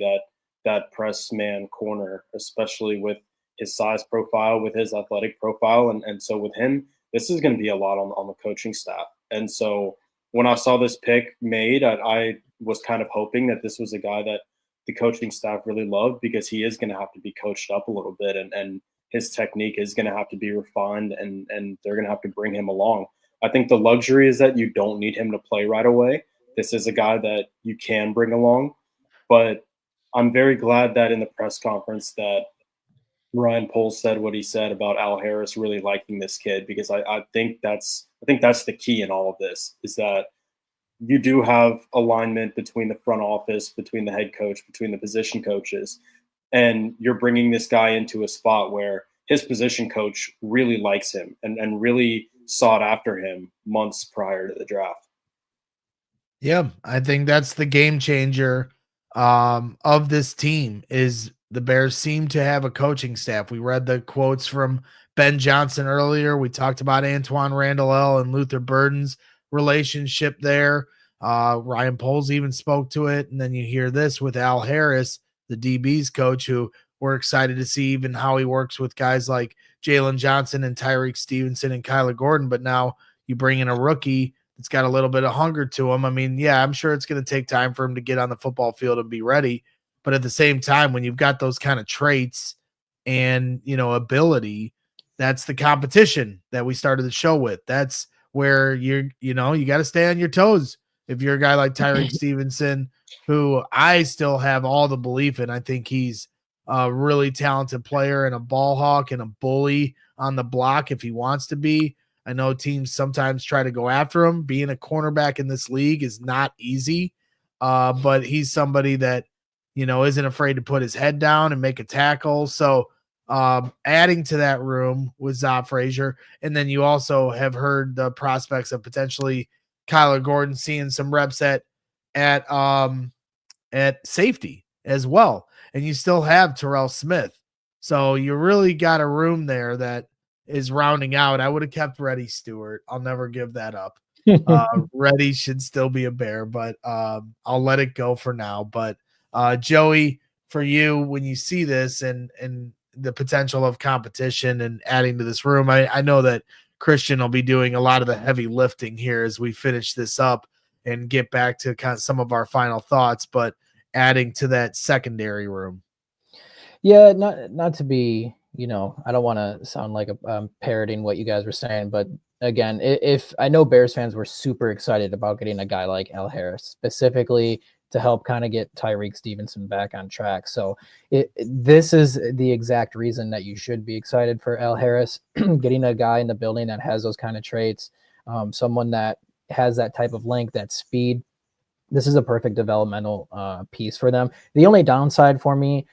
that press man corner, especially with his size profile, with his athletic profile. And so with him, this is going to be a lot on the coaching staff. And so when I saw this pick made, I was kind of hoping that this was a guy that the coaching staff really loved, because he is going to have to be coached up a little bit, and his technique is going to have to be refined, and they're going to have to bring him along. I think the luxury is that you don't need him to play right away. This is a guy that you can bring along, but I'm very glad that in the press conference that Ryan Poles said what he said about Al Harris really liking this kid, because I think that's the key in all of this, is that you do have alignment between the front office, between the head coach, between the position coaches, and you're bringing this guy into a spot where his position coach really likes him and really sought after him months prior to the draft. Yeah, I think that's the game changer of this team. Is the Bears seem to have a coaching staff. We read the quotes from Ben Johnson earlier. We talked about Antoine Randall and Luther Burden's relationship there. Ryan Poles even spoke to it. And then you hear this with Al Harris, the DB's coach, who we're excited to see even how he works with guys like Jalen Johnson and Tyreek Stevenson and Kyler Gordon. But now you bring in a rookie that's got a little bit of hunger to him. I mean, yeah, I'm sure it's going to take time for him to get on the football field and be ready. But at the same time, when you've got those kind of traits and, ability, that's the competition that we started the show with. That's where you got to stay on your toes. If you're a guy like Tyreek Stevenson, who I still have all the belief in, I think he's a really talented player and a ball hawk and a bully on the block if he wants to be. I know teams sometimes try to go after him. Being a cornerback in this league is not easy, but he's somebody that, isn't afraid to put his head down and make a tackle. So adding to that room with Za Frazier. And then you also have heard the prospects of potentially Kyler Gordon seeing some reps at safety as well. And you still have Terrell Smith. So you really got a room there that is rounding out. I would have kept Reddy Stewart. I'll never give that up. Reddy should still be a Bear, but I'll let it go for now. But Joey, for you, when you see this and the potential of competition and adding to this room, I know that Christian will be doing a lot of the heavy lifting here as we finish this up and get back to kind of some of our final thoughts, but adding to that secondary room. Yeah, not to be, I don't want to sound like I'm parroting what you guys were saying, but again, if I know Bears fans were super excited about getting a guy like Al Harris, specifically to help kind of get Tyreek Stevenson back on track. So this is the exact reason that you should be excited for Al Harris, getting a guy in the building that has those kind of traits, someone that has that type of length, that speed. This is a perfect developmental piece for them. The only downside for me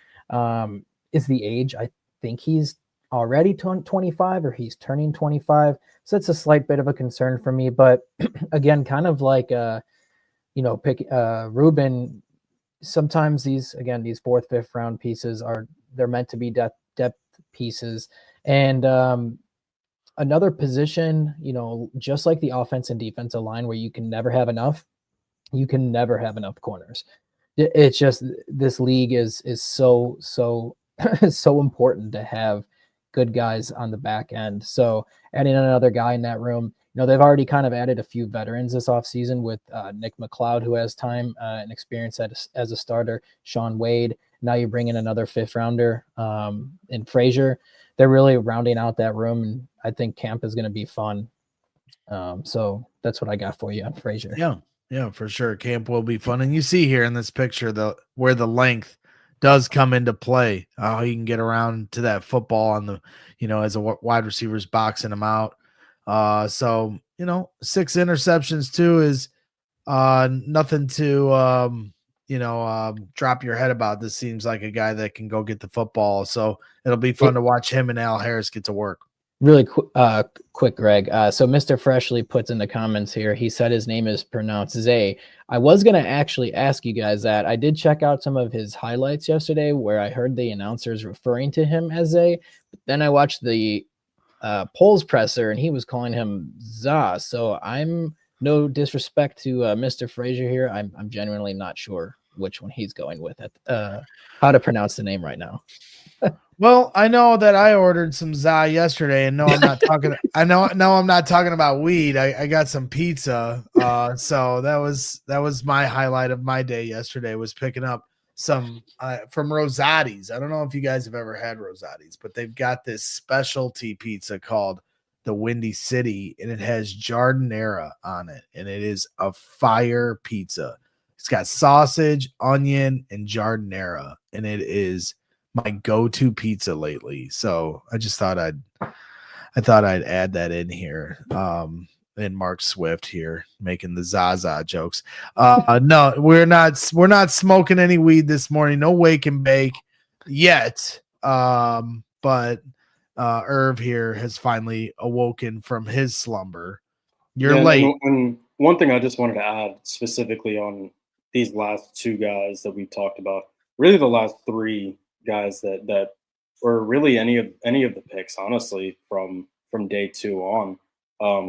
is the age. I think he's already 25 or he's turning 25. So it's a slight bit of a concern for me. But again, kind of like, pick Ruben, sometimes these fourth, fifth round pieces they're meant to be depth pieces. And another position, just like the offense and defensive line where you can never have enough corners. It's just this league is so so important to have good guys on the back end. So adding another guy in that room, they've already kind of added a few veterans this offseason with Nick McLeod, who has time and experience as a starter, Sean Wade. Now you bring in another fifth rounder in Frazier. They're really rounding out that room, and I think camp is going to be fun. So that's what I got for you on Frazier. Yeah, for sure. Camp will be fun. And you see here in this picture where the length does come into play, how he can get around to that football on the, as a wide receiver's boxing him out. So 6 interceptions too is nothing to drop your head about. This seems like a guy that can go get the football. So it'll be fun to watch him and Al Harris get to work. Really quick, Greg. So Mr. Freshly puts in the comments here, he said his name is pronounced Zay. I was going to actually ask you guys that. I did check out some of his highlights yesterday where I heard the announcers referring to him as Zay. But then I watched the polls presser and he was calling him Za. So I'm no disrespect to Mr. Frazier here. I'm genuinely not sure which one he's going with, how to pronounce the name right now. Well, I know that I ordered some za yesterday, and no, I'm not talking. I'm not talking about weed. I got some pizza. So that was my highlight of my day yesterday, was picking up some from Rosati's. I don't know if you guys have ever had Rosati's, but they've got this specialty pizza called the Windy City, and it has giardiniera on it, and it is a fire pizza. It's got sausage, onion, and giardiniera, and it is my go-to pizza lately. So I just thought I'd add that in here. And Mark Swift here making the Zaza jokes. No, we're not smoking any weed this morning. No wake and bake yet. But Irv here has finally awoken from his slumber. You're late. And one thing I just wanted to add specifically on these last 2 guys that we talked about, really the last 3 guys that or really any of the picks, honestly, from day 2 on,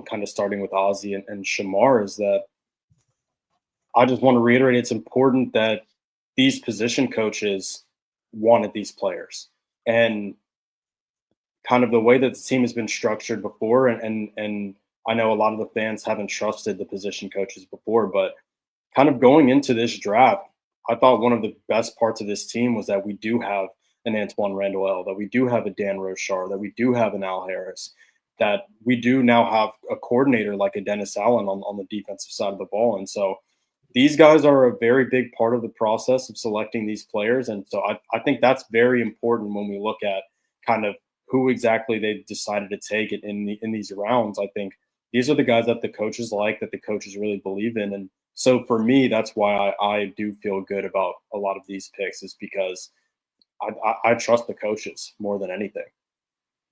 kind of starting with Ozzy and Shemar, is that I just want to reiterate, it's important that these position coaches wanted these players, and kind of the way that the team has been structured before, and I know a lot of the fans haven't trusted the position coaches before, but kind of going into this draft, I thought one of the best parts of this team was that we do have an Antoine Randall, that we do have a Dan Rochar, that we do have an Al Harris, that we do now have a coordinator like a Dennis Allen on the defensive side of the ball. And so these guys are a very big part of the process of selecting these players. And so I think that's very important when we look at kind of who exactly they decided to take it in these rounds. I think these are the guys that the coaches like, that the coaches really believe in, and so for me, that's why I do feel good about a lot of these picks, is because I trust the coaches more than anything.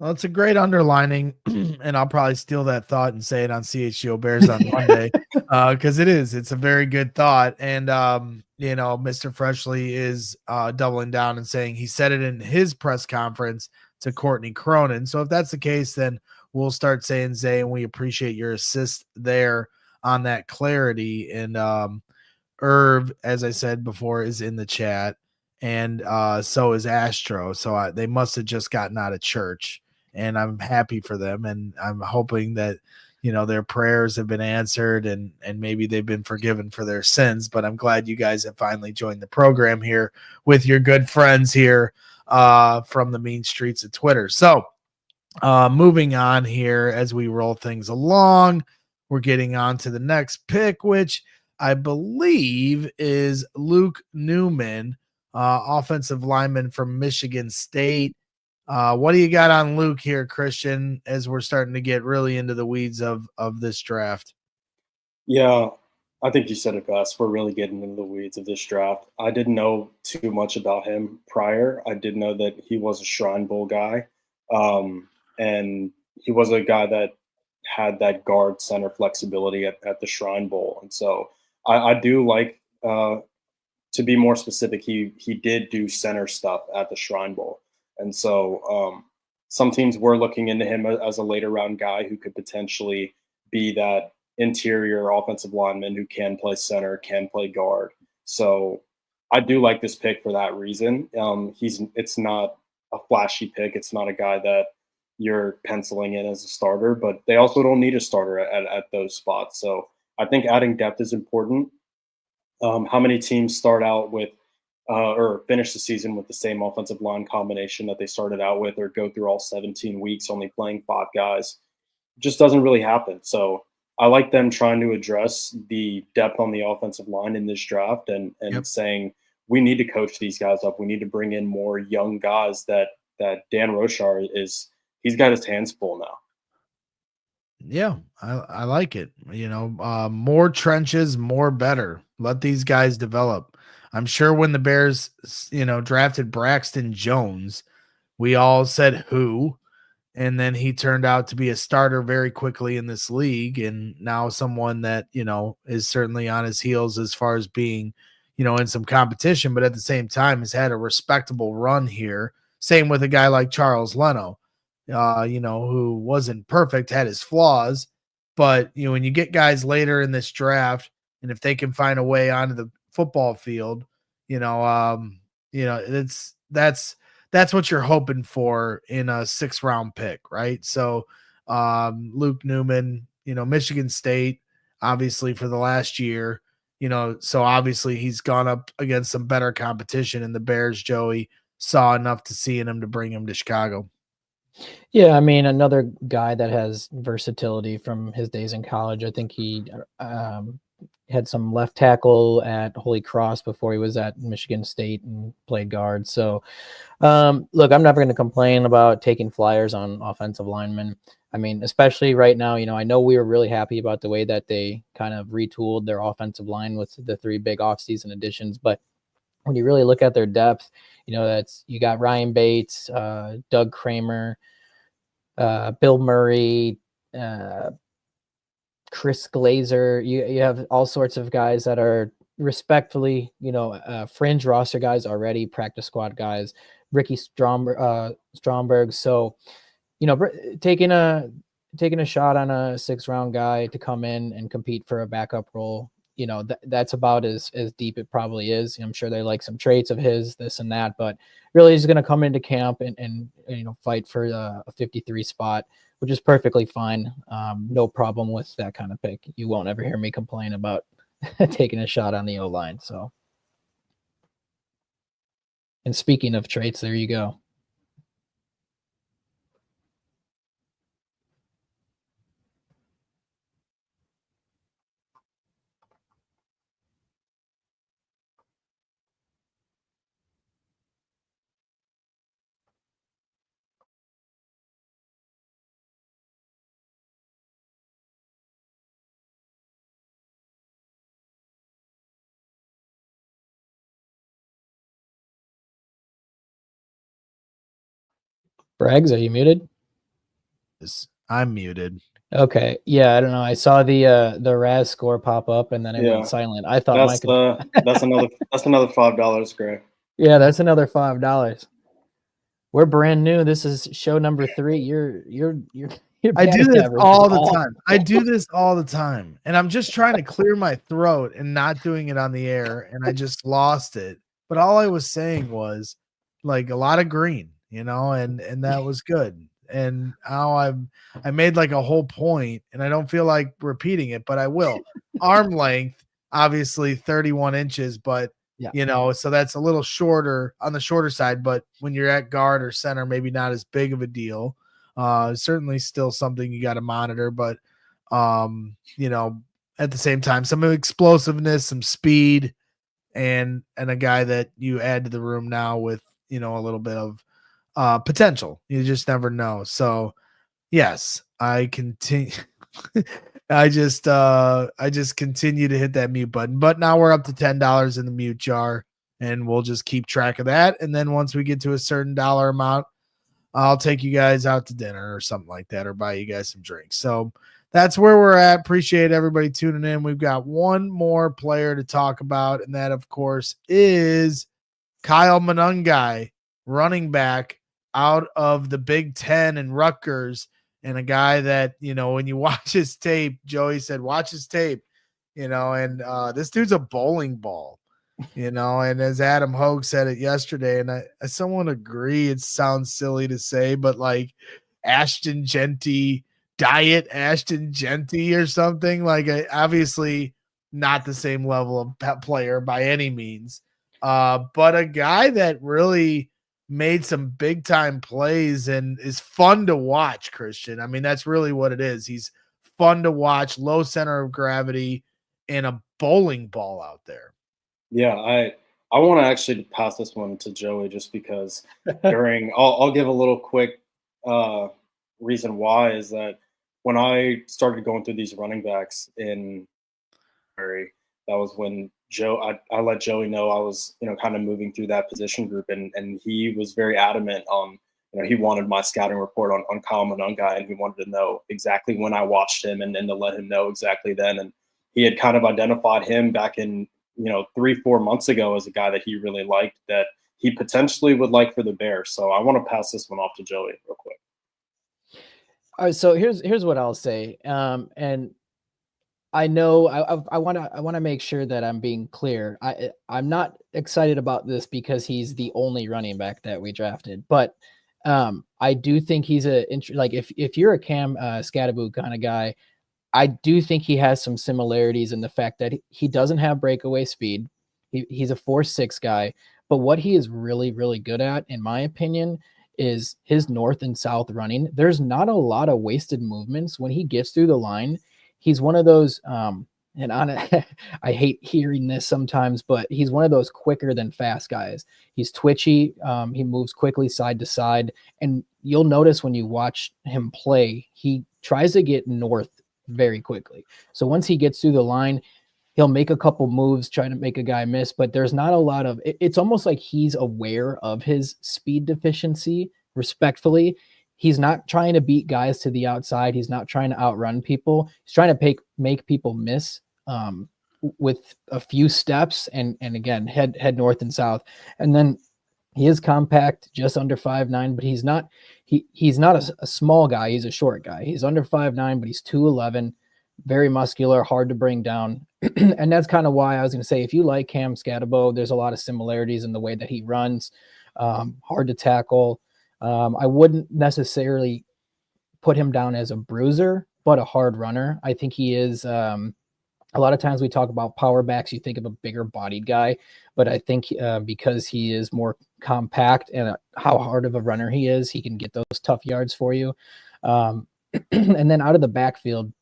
Well, it's a great underlining, and I'll probably steal that thought and say it on CHGO Bears on Monday, because it's a very good thought. And Mr. Freshley is doubling down and saying he said it in his press conference to Courtney Cronin. So if that's the case, then we'll start saying Zay, and we appreciate your assist there on that clarity. And Irv, as I said before, is in the chat, and so is Astro. So they must have just gotten out of church, and I'm happy for them, and I'm hoping that their prayers have been answered, and maybe they've been forgiven for their sins. But I'm glad you guys have finally joined the program here with your good friends here from the mean streets of Twitter. So moving on here as we roll things along, we're getting on to the next pick, which I believe is Luke Newman, offensive lineman from Michigan State. What do you got on Luke here, Christian, as we're starting to get really into the weeds of this draft? Yeah, I think you said it best. We're really getting into the weeds of this draft. I didn't know too much about him prior. I did know that he was a Shrine Bowl guy, and he was a guy that had that guard center flexibility at the Shrine Bowl. And so I do like, to be more specific, he did do center stuff at the Shrine Bowl. And so some teams were looking into him as a later round guy who could potentially be that interior offensive lineman who can play center, can play guard. So I do like this pick for that reason. It's not a flashy pick. It's not a guy that you're penciling in as a starter, but they also don't need a starter at those spots. So I think adding depth is important. How many teams start out with or finish the season with the same offensive line combination that they started out with, or go through all 17 weeks only playing 5 guys? Just doesn't really happen. So I like them trying to address the depth on the offensive line in this draft, and Yep. saying we need to coach these guys up. We need to bring in more young guys that Dan Rochar he's got his hands full now. Yeah, I like it. More trenches, more better. Let these guys develop. I'm sure when the Bears, drafted Braxton Jones, we all said who, and then he turned out to be a starter very quickly in this league, and now someone that is certainly on his heels as far as being in some competition, but at the same time has had a respectable run here. Same with a guy like Charles Leno, who wasn't perfect, had his flaws, but when you get guys later in this draft, and if they can find a way onto the football field, it's that's what you're hoping for in a 6th-round pick, right? So Luke Newman, Michigan State, obviously for the last year, so obviously he's gone up against some better competition, and the Bears, Joey, saw enough to see in him to bring him to Chicago. Yeah, I mean, another guy that has versatility from his days in college. I think he had some left tackle at Holy Cross before he was at Michigan State and played guard. So, look, I'm never going to complain about taking flyers on offensive linemen. I mean, especially right now, I know we were really happy about the way that they kind of retooled their offensive line with the 3 big offseason additions. But when you really look at their depth, you got Ryan Bates, Doug Kramer, Bill Murray, Chris Glazer. You have all sorts of guys that are respectfully, fringe roster guys already, practice squad guys, Ricky Stromberg. So, taking a shot on a 6th-round guy to come in and compete for a backup role, that's about as deep it probably is. I'm sure they like some traits of his, this and that, but really he's going to come into camp and fight for a 53 spot, which is perfectly fine. No problem with that kind of pick. You won't ever hear me complain about taking a shot on the O-line. So, and speaking of traits, there you go. Braggs, are you muted? I'm muted. Okay. Yeah, I don't know. I saw the Raz score pop up and then it went silent. I thought that's another $5, Gray. Yeah, that's another $5. We're brand new. This is show number 3. You're I do this average all is the awful. time. I do this all the time. And I'm just trying to clear my throat and not doing it on the air. And I just lost it. But all I was saying was like a lot of green, and that was good. And now I made like a whole point, and I don't feel like repeating it, but I will. Arm length, obviously 31 inches, but Yeah. so that's a little shorter on the shorter side. But when you're at guard or center, maybe not as big of a deal. Certainly still something you got to monitor, but at the same time, some explosiveness, some speed, and a guy that you add to the room now with a little bit of potential. You just never know. So yes, I continue. I just continue to hit that mute button, but now we're up to $10 in the mute jar, and we'll just keep track of that. And then once we get to a certain dollar amount, I'll take you guys out to dinner or something like that, or buy you guys some drinks. So that's where we're at. Appreciate everybody tuning in. We've got one more player to talk about, and that, of course, is Kyle Monangai, running back out of the Big Ten in Rutgers, and a guy that, when you watch his tape, Joey said, watch his tape, and this dude's a bowling ball. And as Adam Hogue said it yesterday, and I somewhat agree, it sounds silly to say, but like Ashton Genty, diet Ashton Genty or something, like obviously not the same level of player by any means, but a guy that really made some big time plays and is fun to watch, Christian. I mean, that's really what it is. He's fun to watch, low center of gravity, and a bowling ball out there. Yeah, I want to actually pass this one to Joey just because I'll give a little quick reason why is that when I started going through these running backs in February, that was when I let Joey know I was kind of moving through that position group, and he was very adamant on he wanted my scouting report on Kyle Monangai, and he wanted to know exactly when I watched him and to let him know exactly then. And he had kind of identified him back in 3-4 months ago as a guy that he really liked, that he potentially would like for the Bears. So I want to pass this one off to Joey real quick. All right, so here's what I'll say. And I know I want to make sure that I'm being clear. I'm not excited about this because he's the only running back that we drafted, but I do think he's like if you're a Cam Skattebo kind of guy, I do think he has some similarities in the fact that he doesn't have breakaway speed. He's a 4.6 guy, but what he is really, really good at, in my opinion, is his north and south running. There's not a lot of wasted movements when he gets through the line. He's one of those, and I hate hearing this sometimes, but he's one of those quicker than fast guys. He's twitchy. He moves quickly side to side, and you'll notice when you watch him play, he tries to get north very quickly. So once he gets through the line, he'll make a couple moves trying to make a guy miss, but there's not a lot of it's almost like he's aware of his speed deficiency. Respectfully, he's not trying to beat guys to the outside. He's not trying to outrun people. He's trying to make people miss with a few steps and again head north and south. And then he is compact, just under 5'9", but he's not a small guy. He's a short guy. He's under 5'9", but he's 211, very muscular, hard to bring down. And that's kind of why I was going to say, if you like Cam Skattebo, there's a lot of similarities in the way that he runs, hard to tackle. I wouldn't necessarily put him down as a bruiser, but a hard runner. I think he is. A lot of times we talk about power backs, you think of a bigger bodied guy, but I think because he is more compact and how hard of a runner he is, he can get those tough yards for you. And then out of the backfield,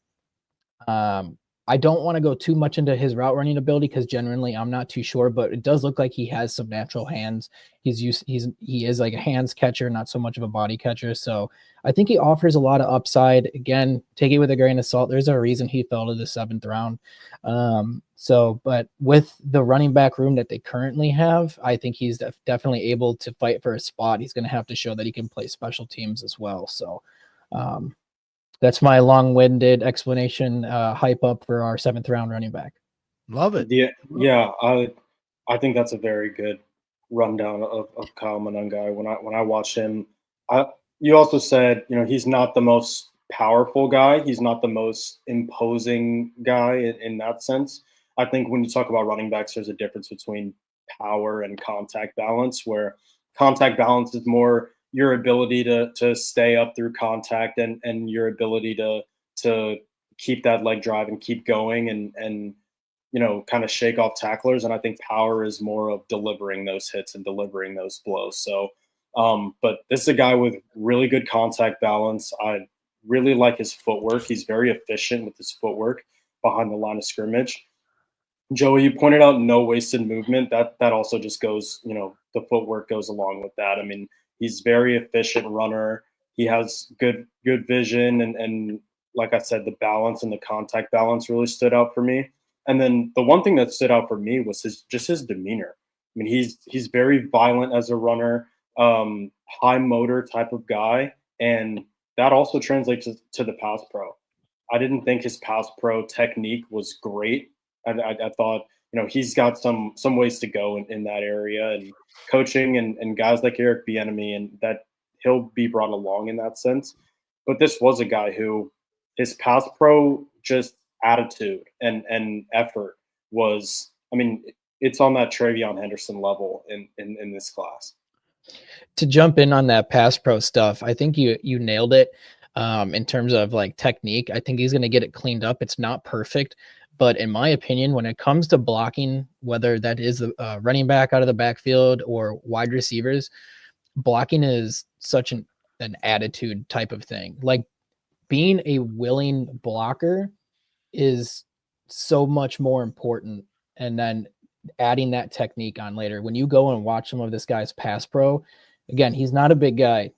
I don't want to go too much into his route running ability because generally I'm not too sure, but it does look like he has some natural hands. He is like a hands catcher, not so much of a body catcher. So I think he offers a lot of upside. Again, take it with a grain of salt. There's a reason he fell to the 7th round. But with the running back room that they currently have, I think he's definitely able to fight for a spot. He's going to have to show that he can play special teams as well. So that's my long-winded explanation, hype up for our 7th round running back. Love it. Yeah, I think that's a very good rundown of Kyle Monangai. When I watch him, you also said, you know, he's not the most powerful guy. He's not the most imposing guy in that sense. I think when you talk about running backs, there's a difference between power and contact balance, where contact balance is more your ability to stay up through contact and your ability to keep that leg drive and keep going and you know, kind of shake off tacklers. And I think power is more of delivering those hits and delivering those blows. So, but this is a guy with really good contact balance. I really like his footwork. He's very efficient with his footwork behind the line of scrimmage. Joey, you pointed out no wasted movement. That also just goes, you know, the footwork goes along with that. I mean, he's very efficient runner. He has good vision and like I said, the balance and the contact balance really stood out for me. And then the one thing that stood out for me was his demeanor. I mean, he's very violent as a runner, high motor type of guy, and that also translates to the pass pro. I didn't think his pass pro technique was great. I thought, you know, he's got some ways to go in that area, and coaching and guys like Eric Bieniemy, and that he'll be brought along in that sense. But this was a guy who his pass pro just attitude and effort was, I mean, it's on that Travion Henderson level in this class. To jump in on that pass pro stuff, I think you nailed it. In terms of like technique, I think he's going to get it cleaned up. It's not perfect, but in my opinion, when it comes to blocking, whether that is the running back out of the backfield or wide receivers, blocking is such an attitude type of thing. Like being a willing blocker is so much more important. And then adding that technique on later. When you go and watch some of this guy's pass pro, again, he's not a big guy.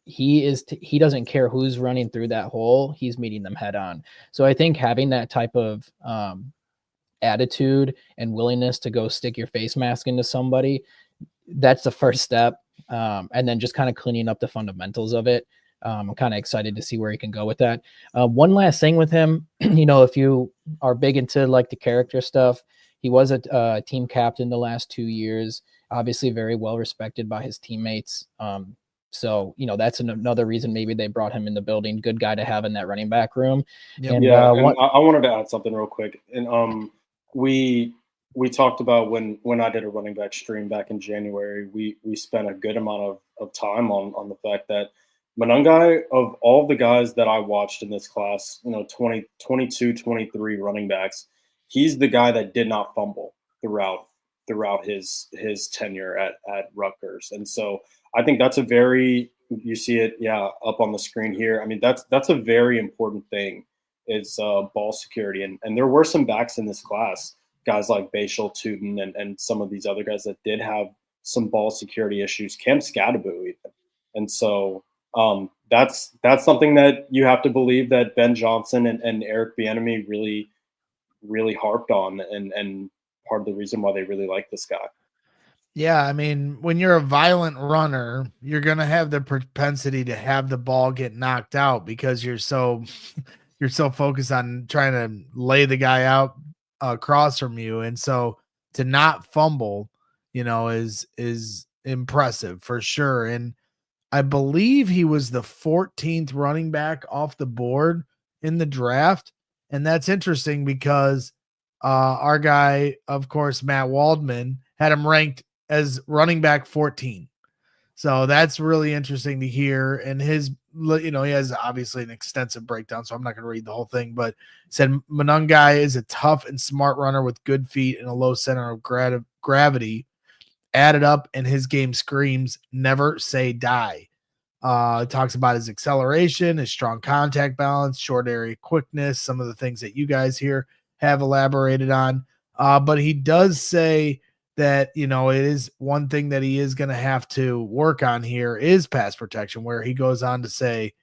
He doesn't care who's running through that hole. He's meeting them head on. So I think having that type of attitude and willingness to go stick your face mask into somebody, that's the first step. And then just kind of cleaning up the fundamentals of it. I'm kind of excited to see where he can go with that. One last thing with him, you know, if you are big into like the character stuff, he was a team captain the last 2 years, obviously very well respected by his teammates. So, you know, that's another reason maybe they brought him in the building. Good guy to have in that running back room. Yep. And, Yeah, and I wanted to add something real quick. And we talked about when I did a running back stream back in January, we spent a good amount of time on the fact that Monangai, of all the guys that I watched in this class, you know, 22, 23 running backs, he's the guy that did not fumble throughout his tenure at Rutgers. And so I think that's a very, you see it, yeah, up on the screen here. I mean, that's a very important thing is ball security. And there were some backs in this class, guys like Bashal Tootin and some of these other guys that did have some ball security issues, Cam Scadaboo even. And so that's something that you have to believe that Ben Johnson and Eric Bieniemy really harped on and part of the reason why they really like this guy. Yeah, I mean, when you're a violent runner, you're going to have the propensity to have the ball get knocked out because you're so focused on trying to lay the guy out across from you. And so to not fumble, you know, is impressive for sure. And I believe he was the 14th running back off the board in the draft. And that's interesting because our guy, of course, Matt Waldman, had him ranked as running back 14. So that's really interesting to hear. And his, you know, he has obviously an extensive breakdown, so I'm not going to read the whole thing, but said Monangai is a tough and smart runner with good feet and a low center of gravity. Added up, and his game screams, never say die. Talks about his acceleration, his strong contact balance, short area quickness, some of the things that you guys here have elaborated on. But he does say that, it is one thing that he is going to have to work on here is pass protection, where he goes on to say,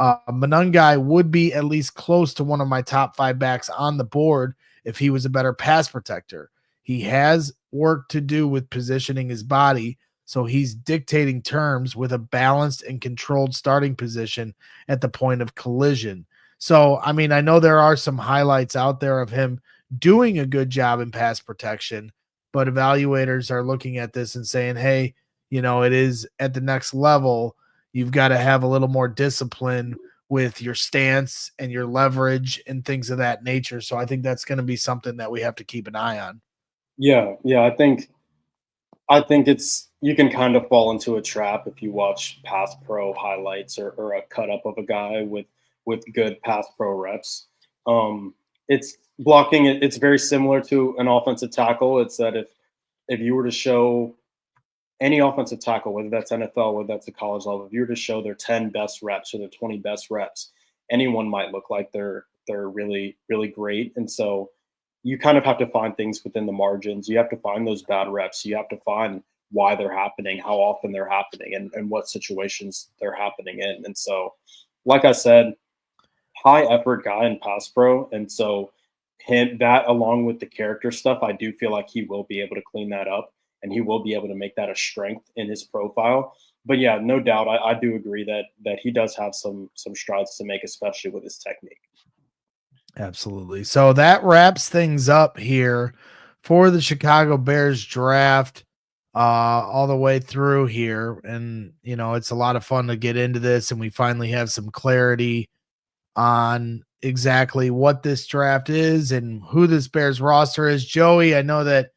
Manungai would be at least close to one of my top 5 backs on the board if he was a better pass protector. He has work to do with positioning his body, so he's dictating terms with a balanced and controlled starting position at the point of collision. So, I mean, I know there are some highlights out there of him doing a good job in pass protection, but evaluators are looking at this and saying, hey, it is at the next level. You've got to have a little more discipline with your stance and your leverage and things of that nature. So I think that's going to be something that we have to keep an eye on. Yeah, I think it's you can kind of fall into a trap if you watch pass pro highlights or a cut up of a guy with good pass pro reps. It's blocking. It's very similar to an offensive tackle. It's that if you were to show any offensive tackle, whether that's NFL, whether that's a college level, if you were to show their 10 best reps or their 20 best reps, anyone might look like they're really, really great. And so you kind of have to find things within the margins. You have to find those bad reps. You have to find why they're happening, how often they're happening, and what situations they're happening in. And so, like I said, high effort guy in pass pro. And so him that along with the character stuff, I do feel like he will be able to clean that up and he will be able to make that a strength in his profile. But yeah, no doubt, I do agree that he does have some strides to make, especially with his technique. Absolutely. So that wraps things up here for the Chicago Bears draft all the way through here. And, it's a lot of fun to get into this, and we finally have some clarity on exactly what this draft is and who this Bears roster is. Joey, I know that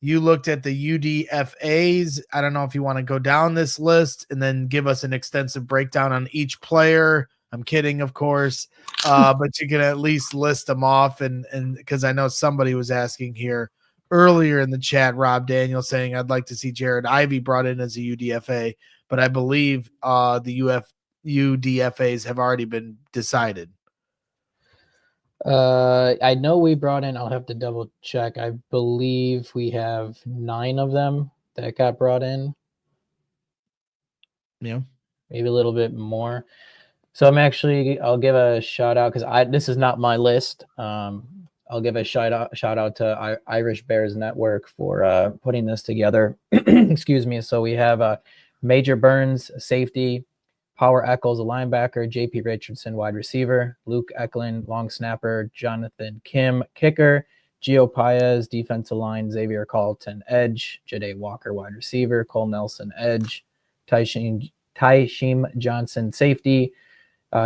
you looked at the UDFAs. I don't know if you want to go down this list and then give us an extensive breakdown on each player. I'm kidding, of course, but you can at least list them off. And because I know somebody was asking here earlier in the chat, Rob Daniel saying, I'd like to see Jared Ivey brought in as a UDFA, but I believe the UDFAs have already been decided. I know we brought in, I'll have to double check. I believe we have 9 of them that got brought in. Yeah. Maybe a little bit more. So I'll give a shout out because this is not my list. I'll give a shout out to Irish Bears Network for putting this together. Excuse me. So we have Major Burns, safety, Power Eccles, a linebacker, J.P. Richardson, wide receiver, Luke Eklund, long snapper, Jonathan Kim, kicker, Gio Paez, defensive line, Xavier Carlton, edge, Jade Walker, wide receiver, Cole Nelson, edge, Tyshim Johnson, safety,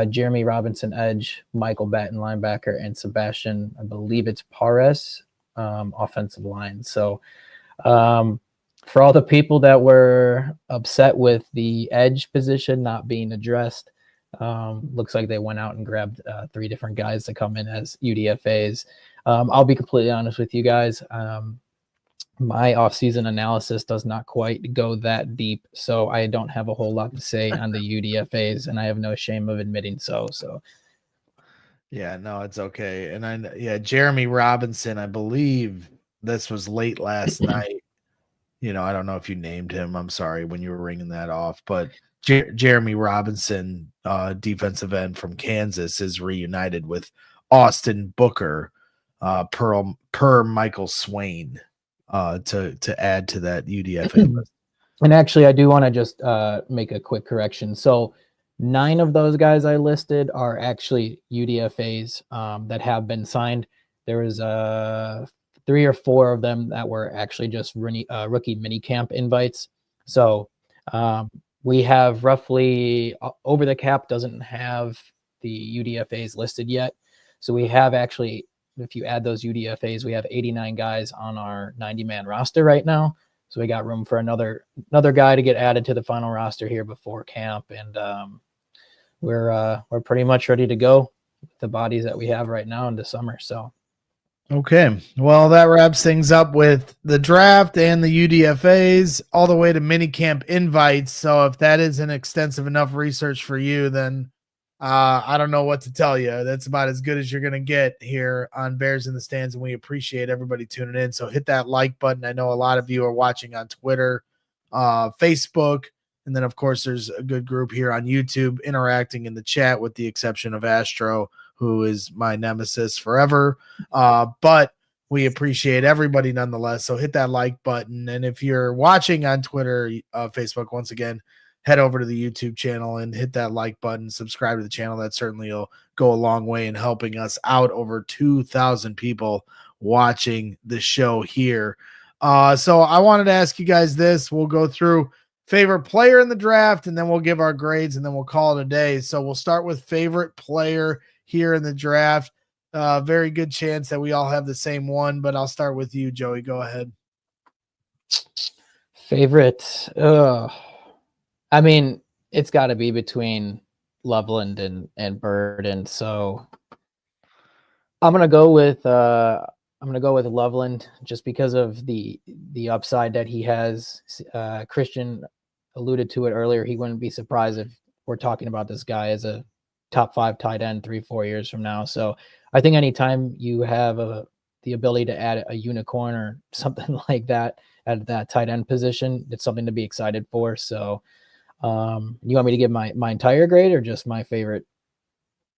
Jeremy Robinson, edge, Michael Batten, linebacker, and Sebastian, I believe it's Pares, offensive line. So for all the people that were upset with the edge position not being addressed, looks like they went out and grabbed 3 different guys to come in as UDFAs. I'll be completely honest with you guys. My offseason analysis does not quite go that deep, so I don't have a whole lot to say on the UDFAs, and I have no shame of admitting so. Yeah, no, it's okay. And Jeremy Robinson, I believe this was late last night. I don't know if you named him. I'm sorry when you were ringing that off, but Jeremy Robinson, defensive end from Kansas, is reunited with Austin Booker, per Michael Swain, to add to that UDFA list. And actually, I do want to just make a quick correction. So 9 of those guys I listed are actually UDFAs that have been signed. There was 3 or 4 of them that were actually just rookie minicamp invites. So we have roughly Over the Cap doesn't have the UDFAs listed yet. So we have actually, if you add those UDFAs, we have 89 guys on our 90-man roster right now. So we got room for another guy to get added to the final roster here before camp, and we're pretty much ready to go with the bodies that we have right now into summer. So Okay. Well, that wraps things up with the draft and the UDFAs all the way to minicamp invites. So if that isn't extensive enough research for you, then I don't know what to tell you. That's about as good as you're going to get here on Bears in the Stands. And we appreciate everybody tuning in. So hit that like button. I know a lot of you are watching on Twitter, Facebook. And then, of course, there's a good group here on YouTube interacting in the chat, with the exception of Astro, who is my nemesis forever. But we appreciate everybody nonetheless. So hit that like button. And if you're watching on Twitter, Facebook, once again, head over to the YouTube channel and hit that like button, subscribe to the channel. That certainly will go a long way in helping us out. Over 2,000 people watching the show here. So I wanted to ask you guys this. We'll go through favorite player in the draft, and then we'll give our grades, and then we'll call it a day. So we'll start with favorite player here in the draft. Very good chance that we all have the same one, but I'll start with you, Joey. Go ahead. Favorite? I mean, it's got to be between Loveland and Burden. So I'm gonna go with Loveland, just because of the upside that he has. Christian alluded to it earlier. He wouldn't be surprised if we're talking about this guy as a top 5 tight end 3-4 years from now. So I think anytime you have the ability to add a unicorn or something like that at that tight end position, it's something to be excited for. So you want me to give my entire grade or just my favorite?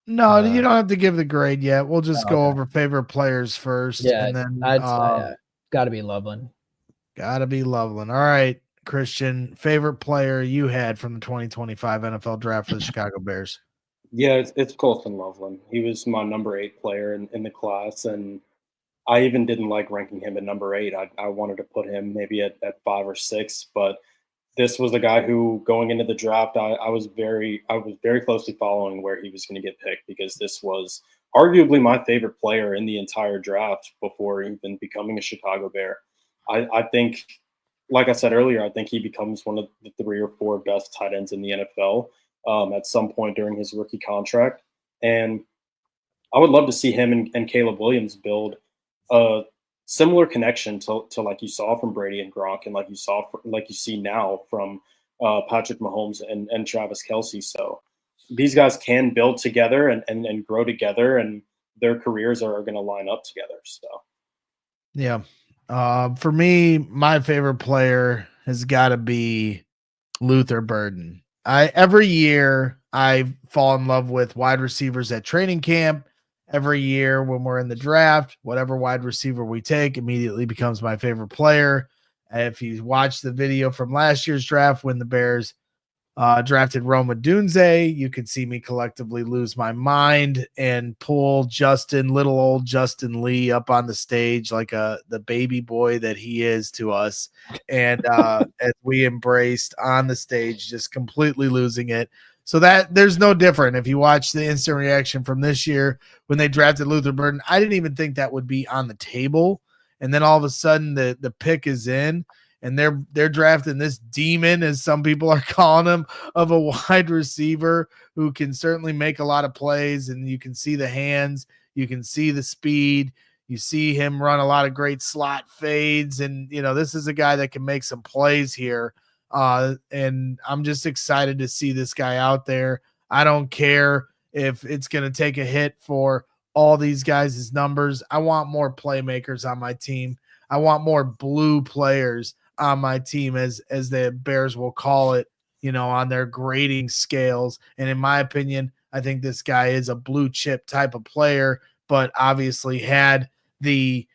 No, you don't have to give the grade yet. We'll just go okay. over favorite players first. Yeah, and then got to be Loveland. Gotta be Loveland. All right, Christian, favorite player you had from the 2025 NFL draft for the Chicago Bears? Yeah, it's Colston Loveland. He was my number 8 player in the class, and I even didn't like ranking him at number 8. I wanted to put him maybe at 5 or 6, but this was the guy who, going into the draft, I was very closely following where he was going to get picked, because this was arguably my favorite player in the entire draft before even becoming a Chicago Bear. I think, like I said earlier, I think he becomes one of the 3 or 4 best tight ends in the NFL at some point during his rookie contract. And I would love to see him and Caleb Williams build a similar connection to like you saw from Brady and Gronk, and like you see now from Patrick Mahomes and Travis Kelce. So these guys can build together and grow together, and their careers are going to line up together. So Yeah. For me, my favorite player has got to be Luther Burden. Every year I fall in love with wide receivers at training camp. Every year when we're in the draft, whatever wide receiver we take immediately becomes my favorite player. If you watch the video from last year's draft when the Bears drafted Roma Dunze, you could see me collectively lose my mind and pull little old Justin Lee up on the stage like the baby boy that he is to us. And as we embraced on the stage, just completely losing it. So that there's no different. If you watch the instant reaction from this year when they drafted Luther Burden, I didn't even think that would be on the table. And then all of a sudden the pick is in, and they're drafting this demon, as some people are calling him, of a wide receiver who can certainly make a lot of plays. And you can see the hands, you can see the speed, you see him run a lot of great slot fades. And, this is a guy that can make some plays here. And I'm just excited to see this guy out there. I don't care if it's going to take a hit for all these guys' numbers. I want more playmakers on my team. I want more blue players on my team, as the Bears will call it, on their grading scales. And in my opinion, I think this guy is a blue chip type of player, but obviously had the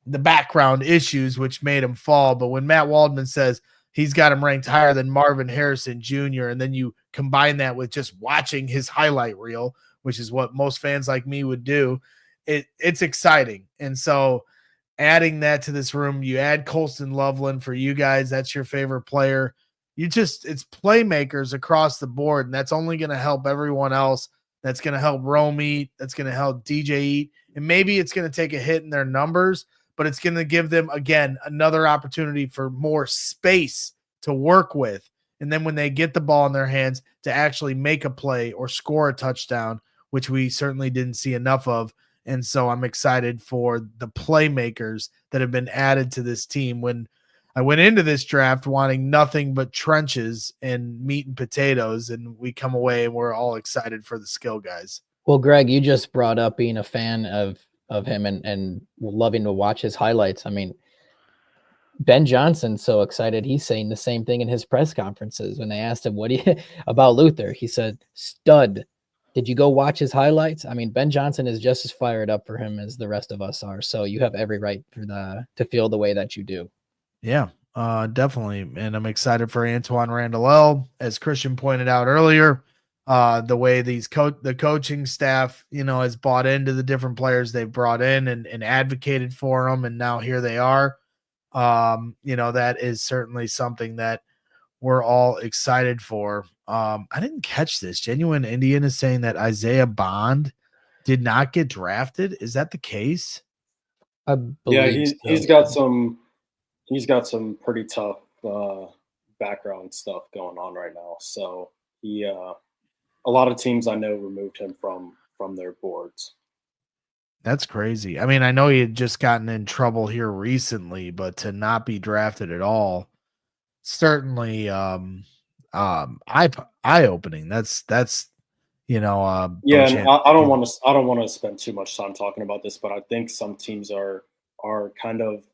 background issues which made him fall. But when Matt Waldman says he's got him ranked higher than Marvin Harrison Jr., and then you combine that with just watching his highlight reel, which is what most fans like me would do, it's exciting. And so adding that to this room, you add Colston Loveland for you guys. That's your favorite player. It's playmakers across the board, and that's only going to help everyone else. That's going to help Rome eat. That's going to help DJ eat. And maybe it's going to take a hit in their numbers, but it's going to give them, again, another opportunity for more space to work with. And then when they get the ball in their hands, to actually make a play or score a touchdown, which we certainly didn't see enough of And so I'm excited for the playmakers that have been added to this team. When I went into this draft wanting nothing but trenches and meat and potatoes, and we come away and we're all excited for the skill guys. Well, Greg, you just brought up being a fan of him and loving to watch his highlights. I mean, Ben Johnson's so excited. He's saying the same thing in his press conferences when they asked him what about Luther. He said, "Stud. Did you go watch his highlights?" I mean, Ben Johnson is just as fired up for him as the rest of us are. So you have every right to feel the way that you do. Yeah, definitely. And I'm excited for Antoine Randall, as Christian pointed out earlier. The way the coaching staff, has bought into the different players they've brought in and advocated for them, and now here they are. That is certainly something that we're all excited for. I didn't catch this. Genuine Indian is saying that Isaiah Bond did not get drafted. Is that the case? I believe so. he's got some pretty tough background stuff going on right now. So he a lot of teams I know removed him from their boards. That's crazy. I mean, I know he had just gotten in trouble here recently, but to not be drafted at all, certainly eye opening. That's Yeah, Coach and I don't want to spend too much time talking about this, but I think some teams are kind of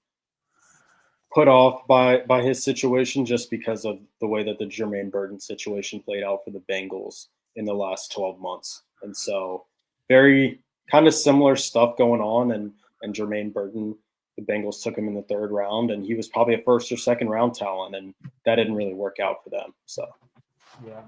put off by his situation just because of the way that the Jermaine Burton situation played out for the Bengals in the last 12 months. And so very kind of similar stuff going on, and Jermaine Burton, the Bengals took him in the 3rd round, and he was probably a 1st or 2nd round talent, and that didn't really work out for them. So yeah.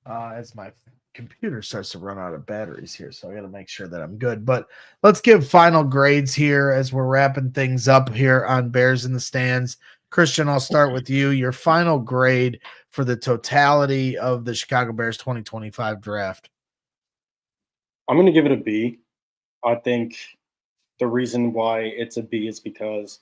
As my computer starts to run out of batteries here, so I got to make sure that I'm good. But let's give final grades here as we're wrapping things up here on Bears in the Stands. Christian, I'll start with you. Your final grade for the totality of the Chicago Bears 2025 draft. I'm going to give it a B. I think the reason why it's a B is because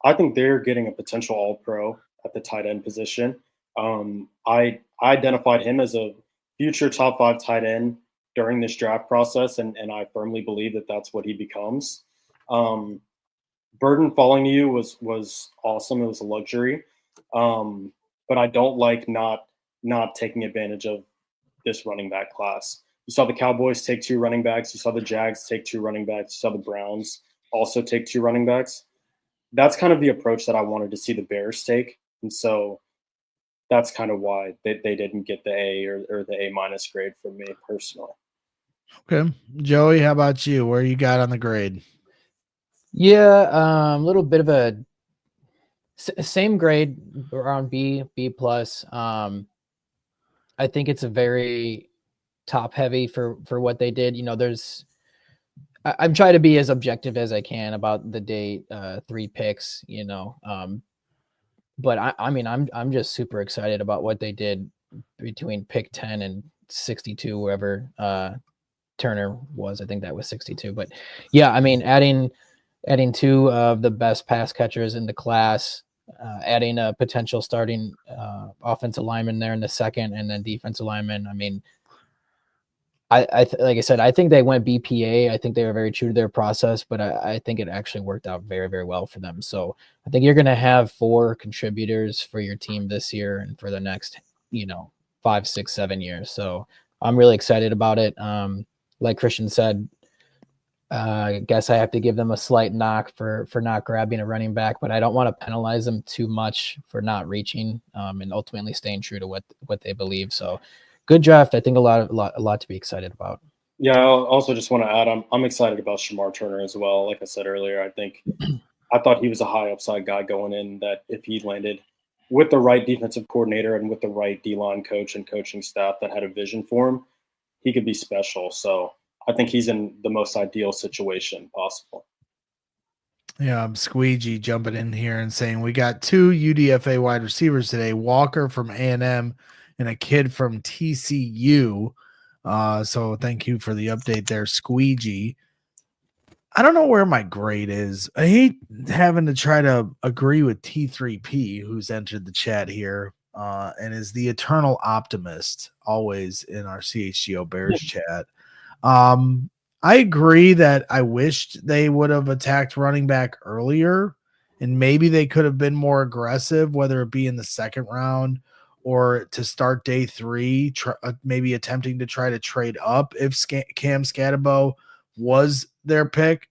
I think they're getting a potential All-Pro at the tight end position. I identified him as a future top 5 tight end during this draft process, and I firmly believe that that's what he becomes. Burden falling to you was awesome. It was a luxury, but I don't like not taking advantage of this running back class. You saw the Cowboys take 2 running backs. You saw the Jags take 2 running backs. You saw the Browns also take 2 running backs. That's kind of the approach that I wanted to see the Bears take. And so that's kind of why they didn't get the A or the A- grade from me personally. Okay. Joey, how about you? Where you got on the grade? Yeah, a little bit of a same grade around B plus. I think it's a very top heavy for what they did. I'm trying to be as objective as I can about the day 3 picks, but I mean, I'm just super excited about what they did between pick 10 and 62, wherever Turner was. I think that was 62. But yeah, I mean, adding 2 of the best pass catchers in the class, adding a potential starting offensive lineman there in the 2nd, and then defensive lineman. I mean, like I said, I think they went BPA. I think they were very true to their process, but I think it actually worked out very, very well for them. So I think you're going to have 4 contributors for your team this year and for the next, 5, 6, 7 years. So I'm really excited about it. Like Christian said, I guess I have to give them a slight knock for not grabbing a running back, but I don't want to penalize them too much for not reaching and ultimately staying true to what they believe. So good draft. I think a lot to be excited about. Yeah, I also just want to add, I'm excited about Shemar Turner as well. Like I said earlier, I thought he was a high upside guy going in, that if he landed with the right defensive coordinator and with the right D-line coach and coaching staff that had a vision for him, he could be special. So I think he's in the most ideal situation possible. Yeah, I'm Squeegee jumping in here and saying we got 2 UDFA wide receivers today, Walker from A&M and a kid from TCU. So thank you for the update there, Squeegee. I don't know where my grade is. I hate having to try to agree with T3P, who's entered the chat here and is the eternal optimist always in our CHGO Bears chat. I agree that I wished they would have attacked running back earlier, and maybe they could have been more aggressive, whether it be in the second round or to start day 3, maybe attempting to try to trade up if Cam Scatabo was their pick.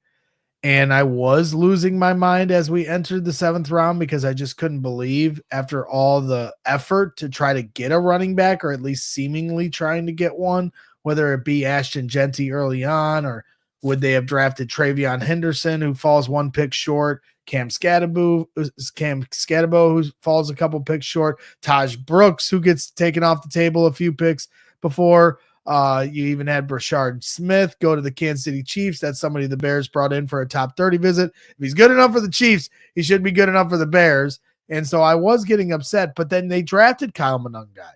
And I was losing my mind as we entered the 7th round because I just couldn't believe, after all the effort to try to get a running back, or at least seemingly trying to get one, whether it be Ashton Genty early on, or would they have drafted Travion Henderson, who falls 1 pick short, Cam Scatabo, who falls a couple picks short, Taj Brooks, who gets taken off the table a few picks before. You even had Brashard Smith go to the Kansas City Chiefs. That's somebody the Bears brought in for a top 30 visit. If he's good enough for the Chiefs, he should be good enough for the Bears. And so I was getting upset, but then they drafted Kyle Monangai,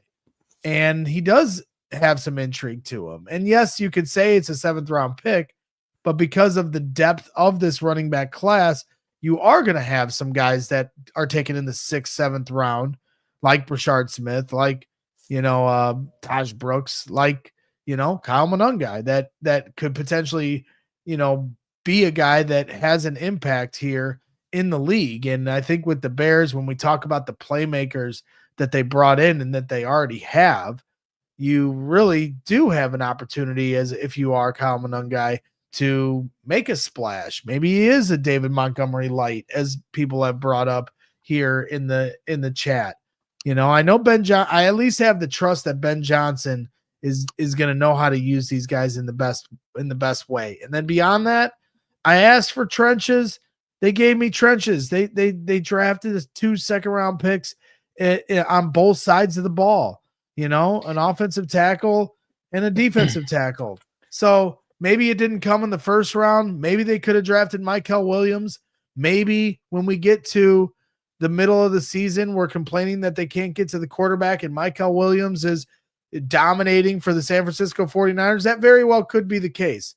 and he does have some intrigue to him. And yes, you could say it's a 7th round pick, but because of the depth of this running back class, you are going to have some guys that are taken in the 6th, 7th round, like Brashard Smith, like, Taj Brooks, like, Kyle Monangai, that could potentially, be a guy that has an impact here in the league. And I think with the Bears, when we talk about the playmakers that they brought in and that they already have, you really do have an opportunity, as if you are Kyle Monangai, to make a splash. Maybe he is a David Montgomery light, as people have brought up here in the chat. I know I at least have the trust that Ben Johnson is going to know how to use these guys in the best way. And then beyond that, I asked for trenches. They gave me trenches. They drafted 2 second-round picks on both sides of the ball. An offensive tackle and a defensive tackle. So maybe it didn't come in the 1st round. Maybe they could have drafted Mykel Williams. Maybe when we get to the middle of the season, we're complaining that they can't get to the quarterback and Mykel Williams is dominating for the San Francisco 49ers. That very well could be the case.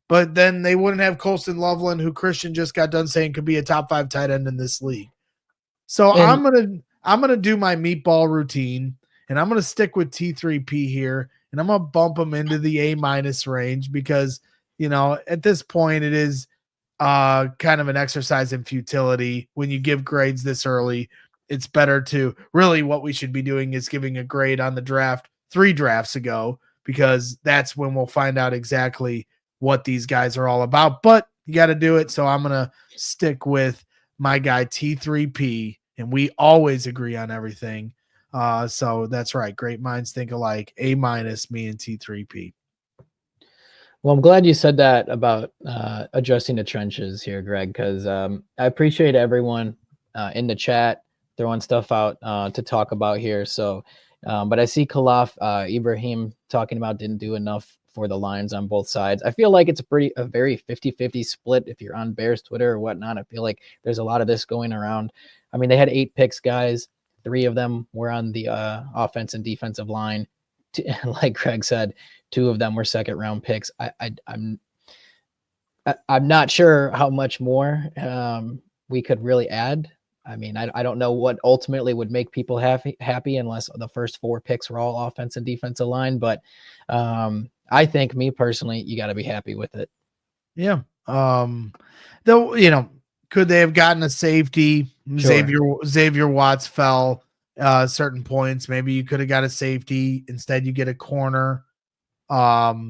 But then they wouldn't have Colston Loveland, who Christian just got done saying could be a top 5 tight end in this league. So I'm gonna do my meatball routine, and I'm gonna stick with T3P here, and I'm gonna bump him into the A- range because at this point it is kind of an exercise in futility when you give grades this early. It's better to really, what we should be doing is giving a grade on the draft 3 drafts ago, because that's when we'll find out exactly what these guys are all about. But you got to do it. So I'm going to stick with my guy T3P, and we always agree on everything. So that's right. Great minds think alike. A-, me and T3P. Well, I'm glad you said that about adjusting the trenches here, Greg, because I appreciate everyone in the chat throwing stuff out to talk about here. So, but I see Khalaf Ibrahim talking about didn't do enough for the Lions on both sides. I feel like it's a very 50-50 split. If you're on Bears Twitter or whatnot, I feel like there's a lot of this going around. I mean, they had 8 picks, guys. 3 of them were on the offense and defensive line. Like Greg said, 2 of them were 2nd-round picks. I'm not sure how much more we could really add. I mean, I don't know what ultimately would make people happy unless the first 4 picks were all offense and defensive line. But I think, me personally, you got to be happy with it. Yeah. Though, could they have gotten a safety? Sure. Xavier Watts fell certain points. Maybe you could have got a safety. Instead, you get a corner. But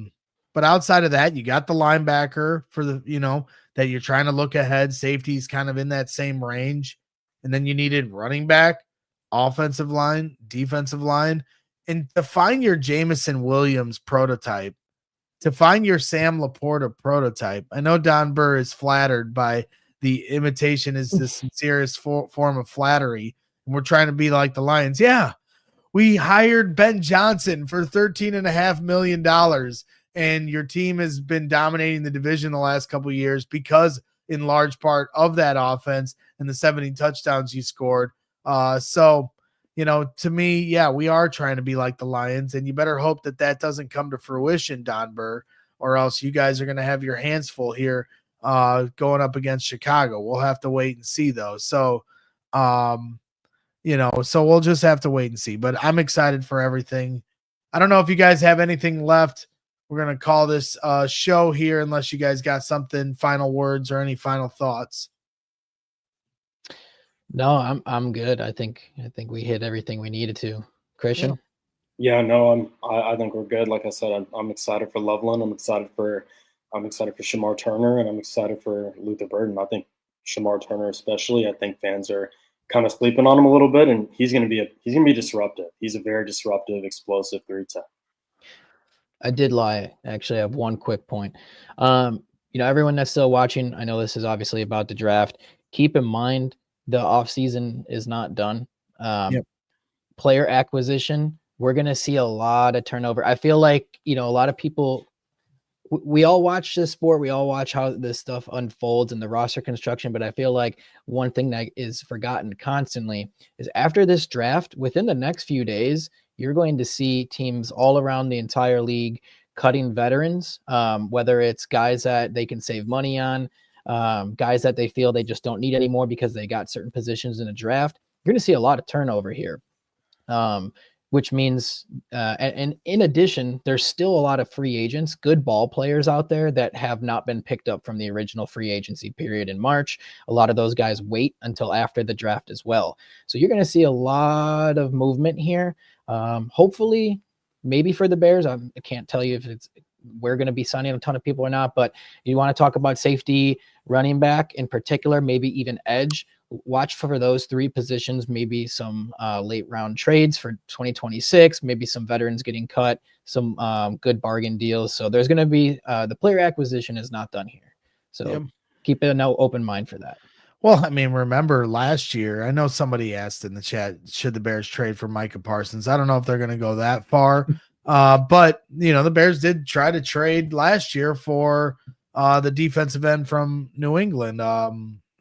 outside of that, you got the linebacker for the, that you're trying to look ahead. Safety's kind of in that same range. And then you needed running back, offensive line, defensive line. And to find your Jameson Williams prototype, to find your Sam Laporta prototype. I know Don Burr is flattered by the imitation is the sincerest form of flattery. And we're trying to be like the Lions. Yeah, we hired Ben Johnson for $13.5 million. And your team has been dominating the division the last couple of years because in large part of that offense and the 70 touchdowns you scored. So, to me, yeah, we are trying to be like the Lions, and you better hope that doesn't come to fruition, Don Burr, or else you guys are going to have your hands full here going up against Chicago. We'll have to wait and see, though. So, so we'll just have to wait and see. But I'm excited for everything. I don't know if you guys have anything left we're going to call this show here, unless you guys got something, final words or any final thoughts. No, I'm good. I think we hit everything we needed to. Christian? Yeah, no, I think we're good. Like I said, I'm excited for Loveland. I'm excited for Shemar Turner, and I'm excited for Luther Burden. I think Shemar Turner, especially, I think fans are kind of sleeping on him a little bit, and he's gonna be disruptive. He's a very disruptive, explosive 3-10. I did lie. Actually, I have one quick point. Everyone that's still watching, I know this is obviously about the draft. Keep in mind the offseason is not done. Player acquisition, we're going to see a lot of turnover. I feel like, a lot of people, we all watch this sport. We all watch how this stuff unfolds in the roster construction. But I feel like one thing that is forgotten constantly is after this draft, within the next few days, you're going to see teams all around the entire league cutting veterans, whether it's guys that they can save money on, guys that they feel they just don't need anymore because they got certain positions in a draft. You're going to see a lot of turnover here. Which means, and in addition, there's still a lot of free agents, good ball players out there that have not been picked up from the original free agency period in March. A lot of those guys wait until after the draft as well. So you're going to see a lot of movement here. Hopefully, maybe for the Bears, I can't tell you if we're going to be signing a ton of people or not, but you want to talk about safety, running back in particular, maybe even edge. Watch for those three positions, maybe some late round trades for 2026, maybe some veterans getting cut, some good bargain deals. So there's going to be the player acquisition is not done here. So keep an open mind for that. Well, I mean, remember last year, I know somebody asked in the chat, should the Bears trade for Micah Parsons? I don't know if they're going to go that far. But, the Bears did try to trade last year for the defensive end from New England.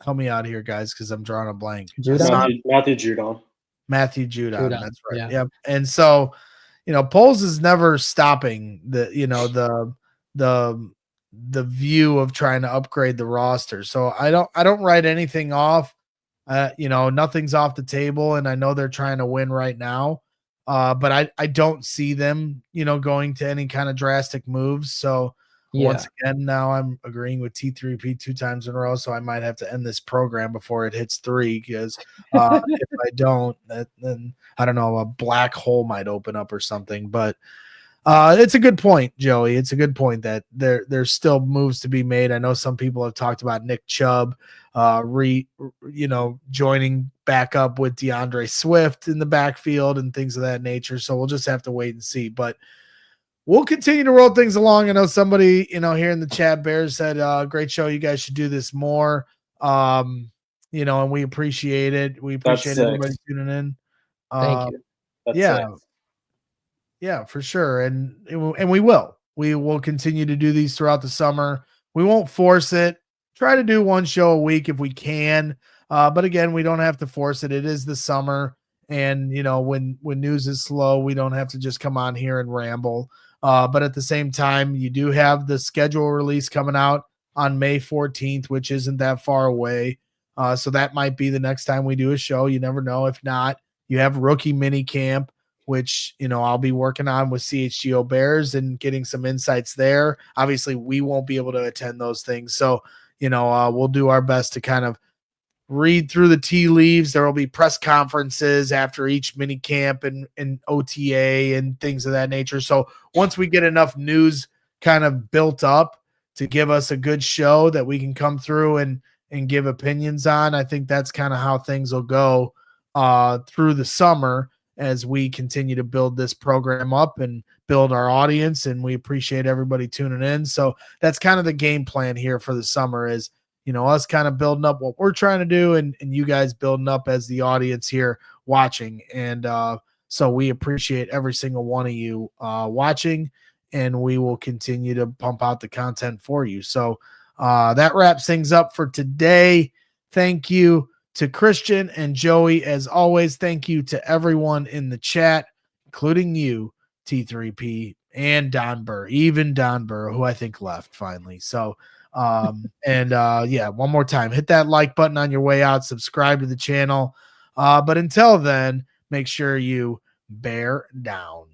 Help me out here, guys, because I'm drawing a blank. Matthew Judon. Matthew Judon. That's right. Yeah. Yep. And so, Poles is never stopping the view of trying to upgrade the roster. So I don't write anything off. Nothing's off the table, and I know they're trying to win right now. But I don't see them, going to any kind of drastic moves. So once again, now I'm agreeing with T3P 2 times in a row. So I might have to end this program before it hits 3, because if I don't, then I don't know, a black hole might open up or something. But it's a good point, Joey. It's a good point that there's still moves to be made. I know some people have talked about Nick Chubb, joining back up with DeAndre Swift in the backfield and things of that nature. So we'll just have to wait and see. But we'll continue to roll things along. I know somebody, here in the chat, Bears said, great show. You guys should do this more. And we appreciate it. We appreciate everybody tuning in. Thank you. Yeah, for sure. And we will continue to do these throughout the summer. We won't force it. Try to do one show a week if we can. But again, we don't have to force it. It is the summer. And, when news is slow, we don't have to just come on here and ramble. But at the same time, you do have the schedule release coming out on May 14th, which isn't that far away. So that might be the next time we do a show. You never know. If not, you have rookie mini camp, which, I'll be working on with CHGO Bears and getting some insights there. Obviously, we won't be able to attend those things. So, we'll do our best to kind of read through the tea leaves. There will be press conferences after each mini camp and OTA and things of that nature. So once we get enough news kind of built up to give us a good show that we can come through and give opinions on, I think that's kind of how things will go through the summer as we continue to build this program up and build our audience. And we appreciate everybody tuning in. So that's kind of the game plan here for the summer is, us kind of building up what we're trying to do and you guys building up as the audience here watching. And so we appreciate every single one of you watching, and we will continue to pump out the content for you. So that wraps things up for today. Thank you to Christian and Joey. As always, thank you to everyone in the chat, including you, T3P, and Don Burr, even Don Burr, who I think left finally. So, one more time, hit that like button on your way out, subscribe to the channel. But until then, make sure you bear down.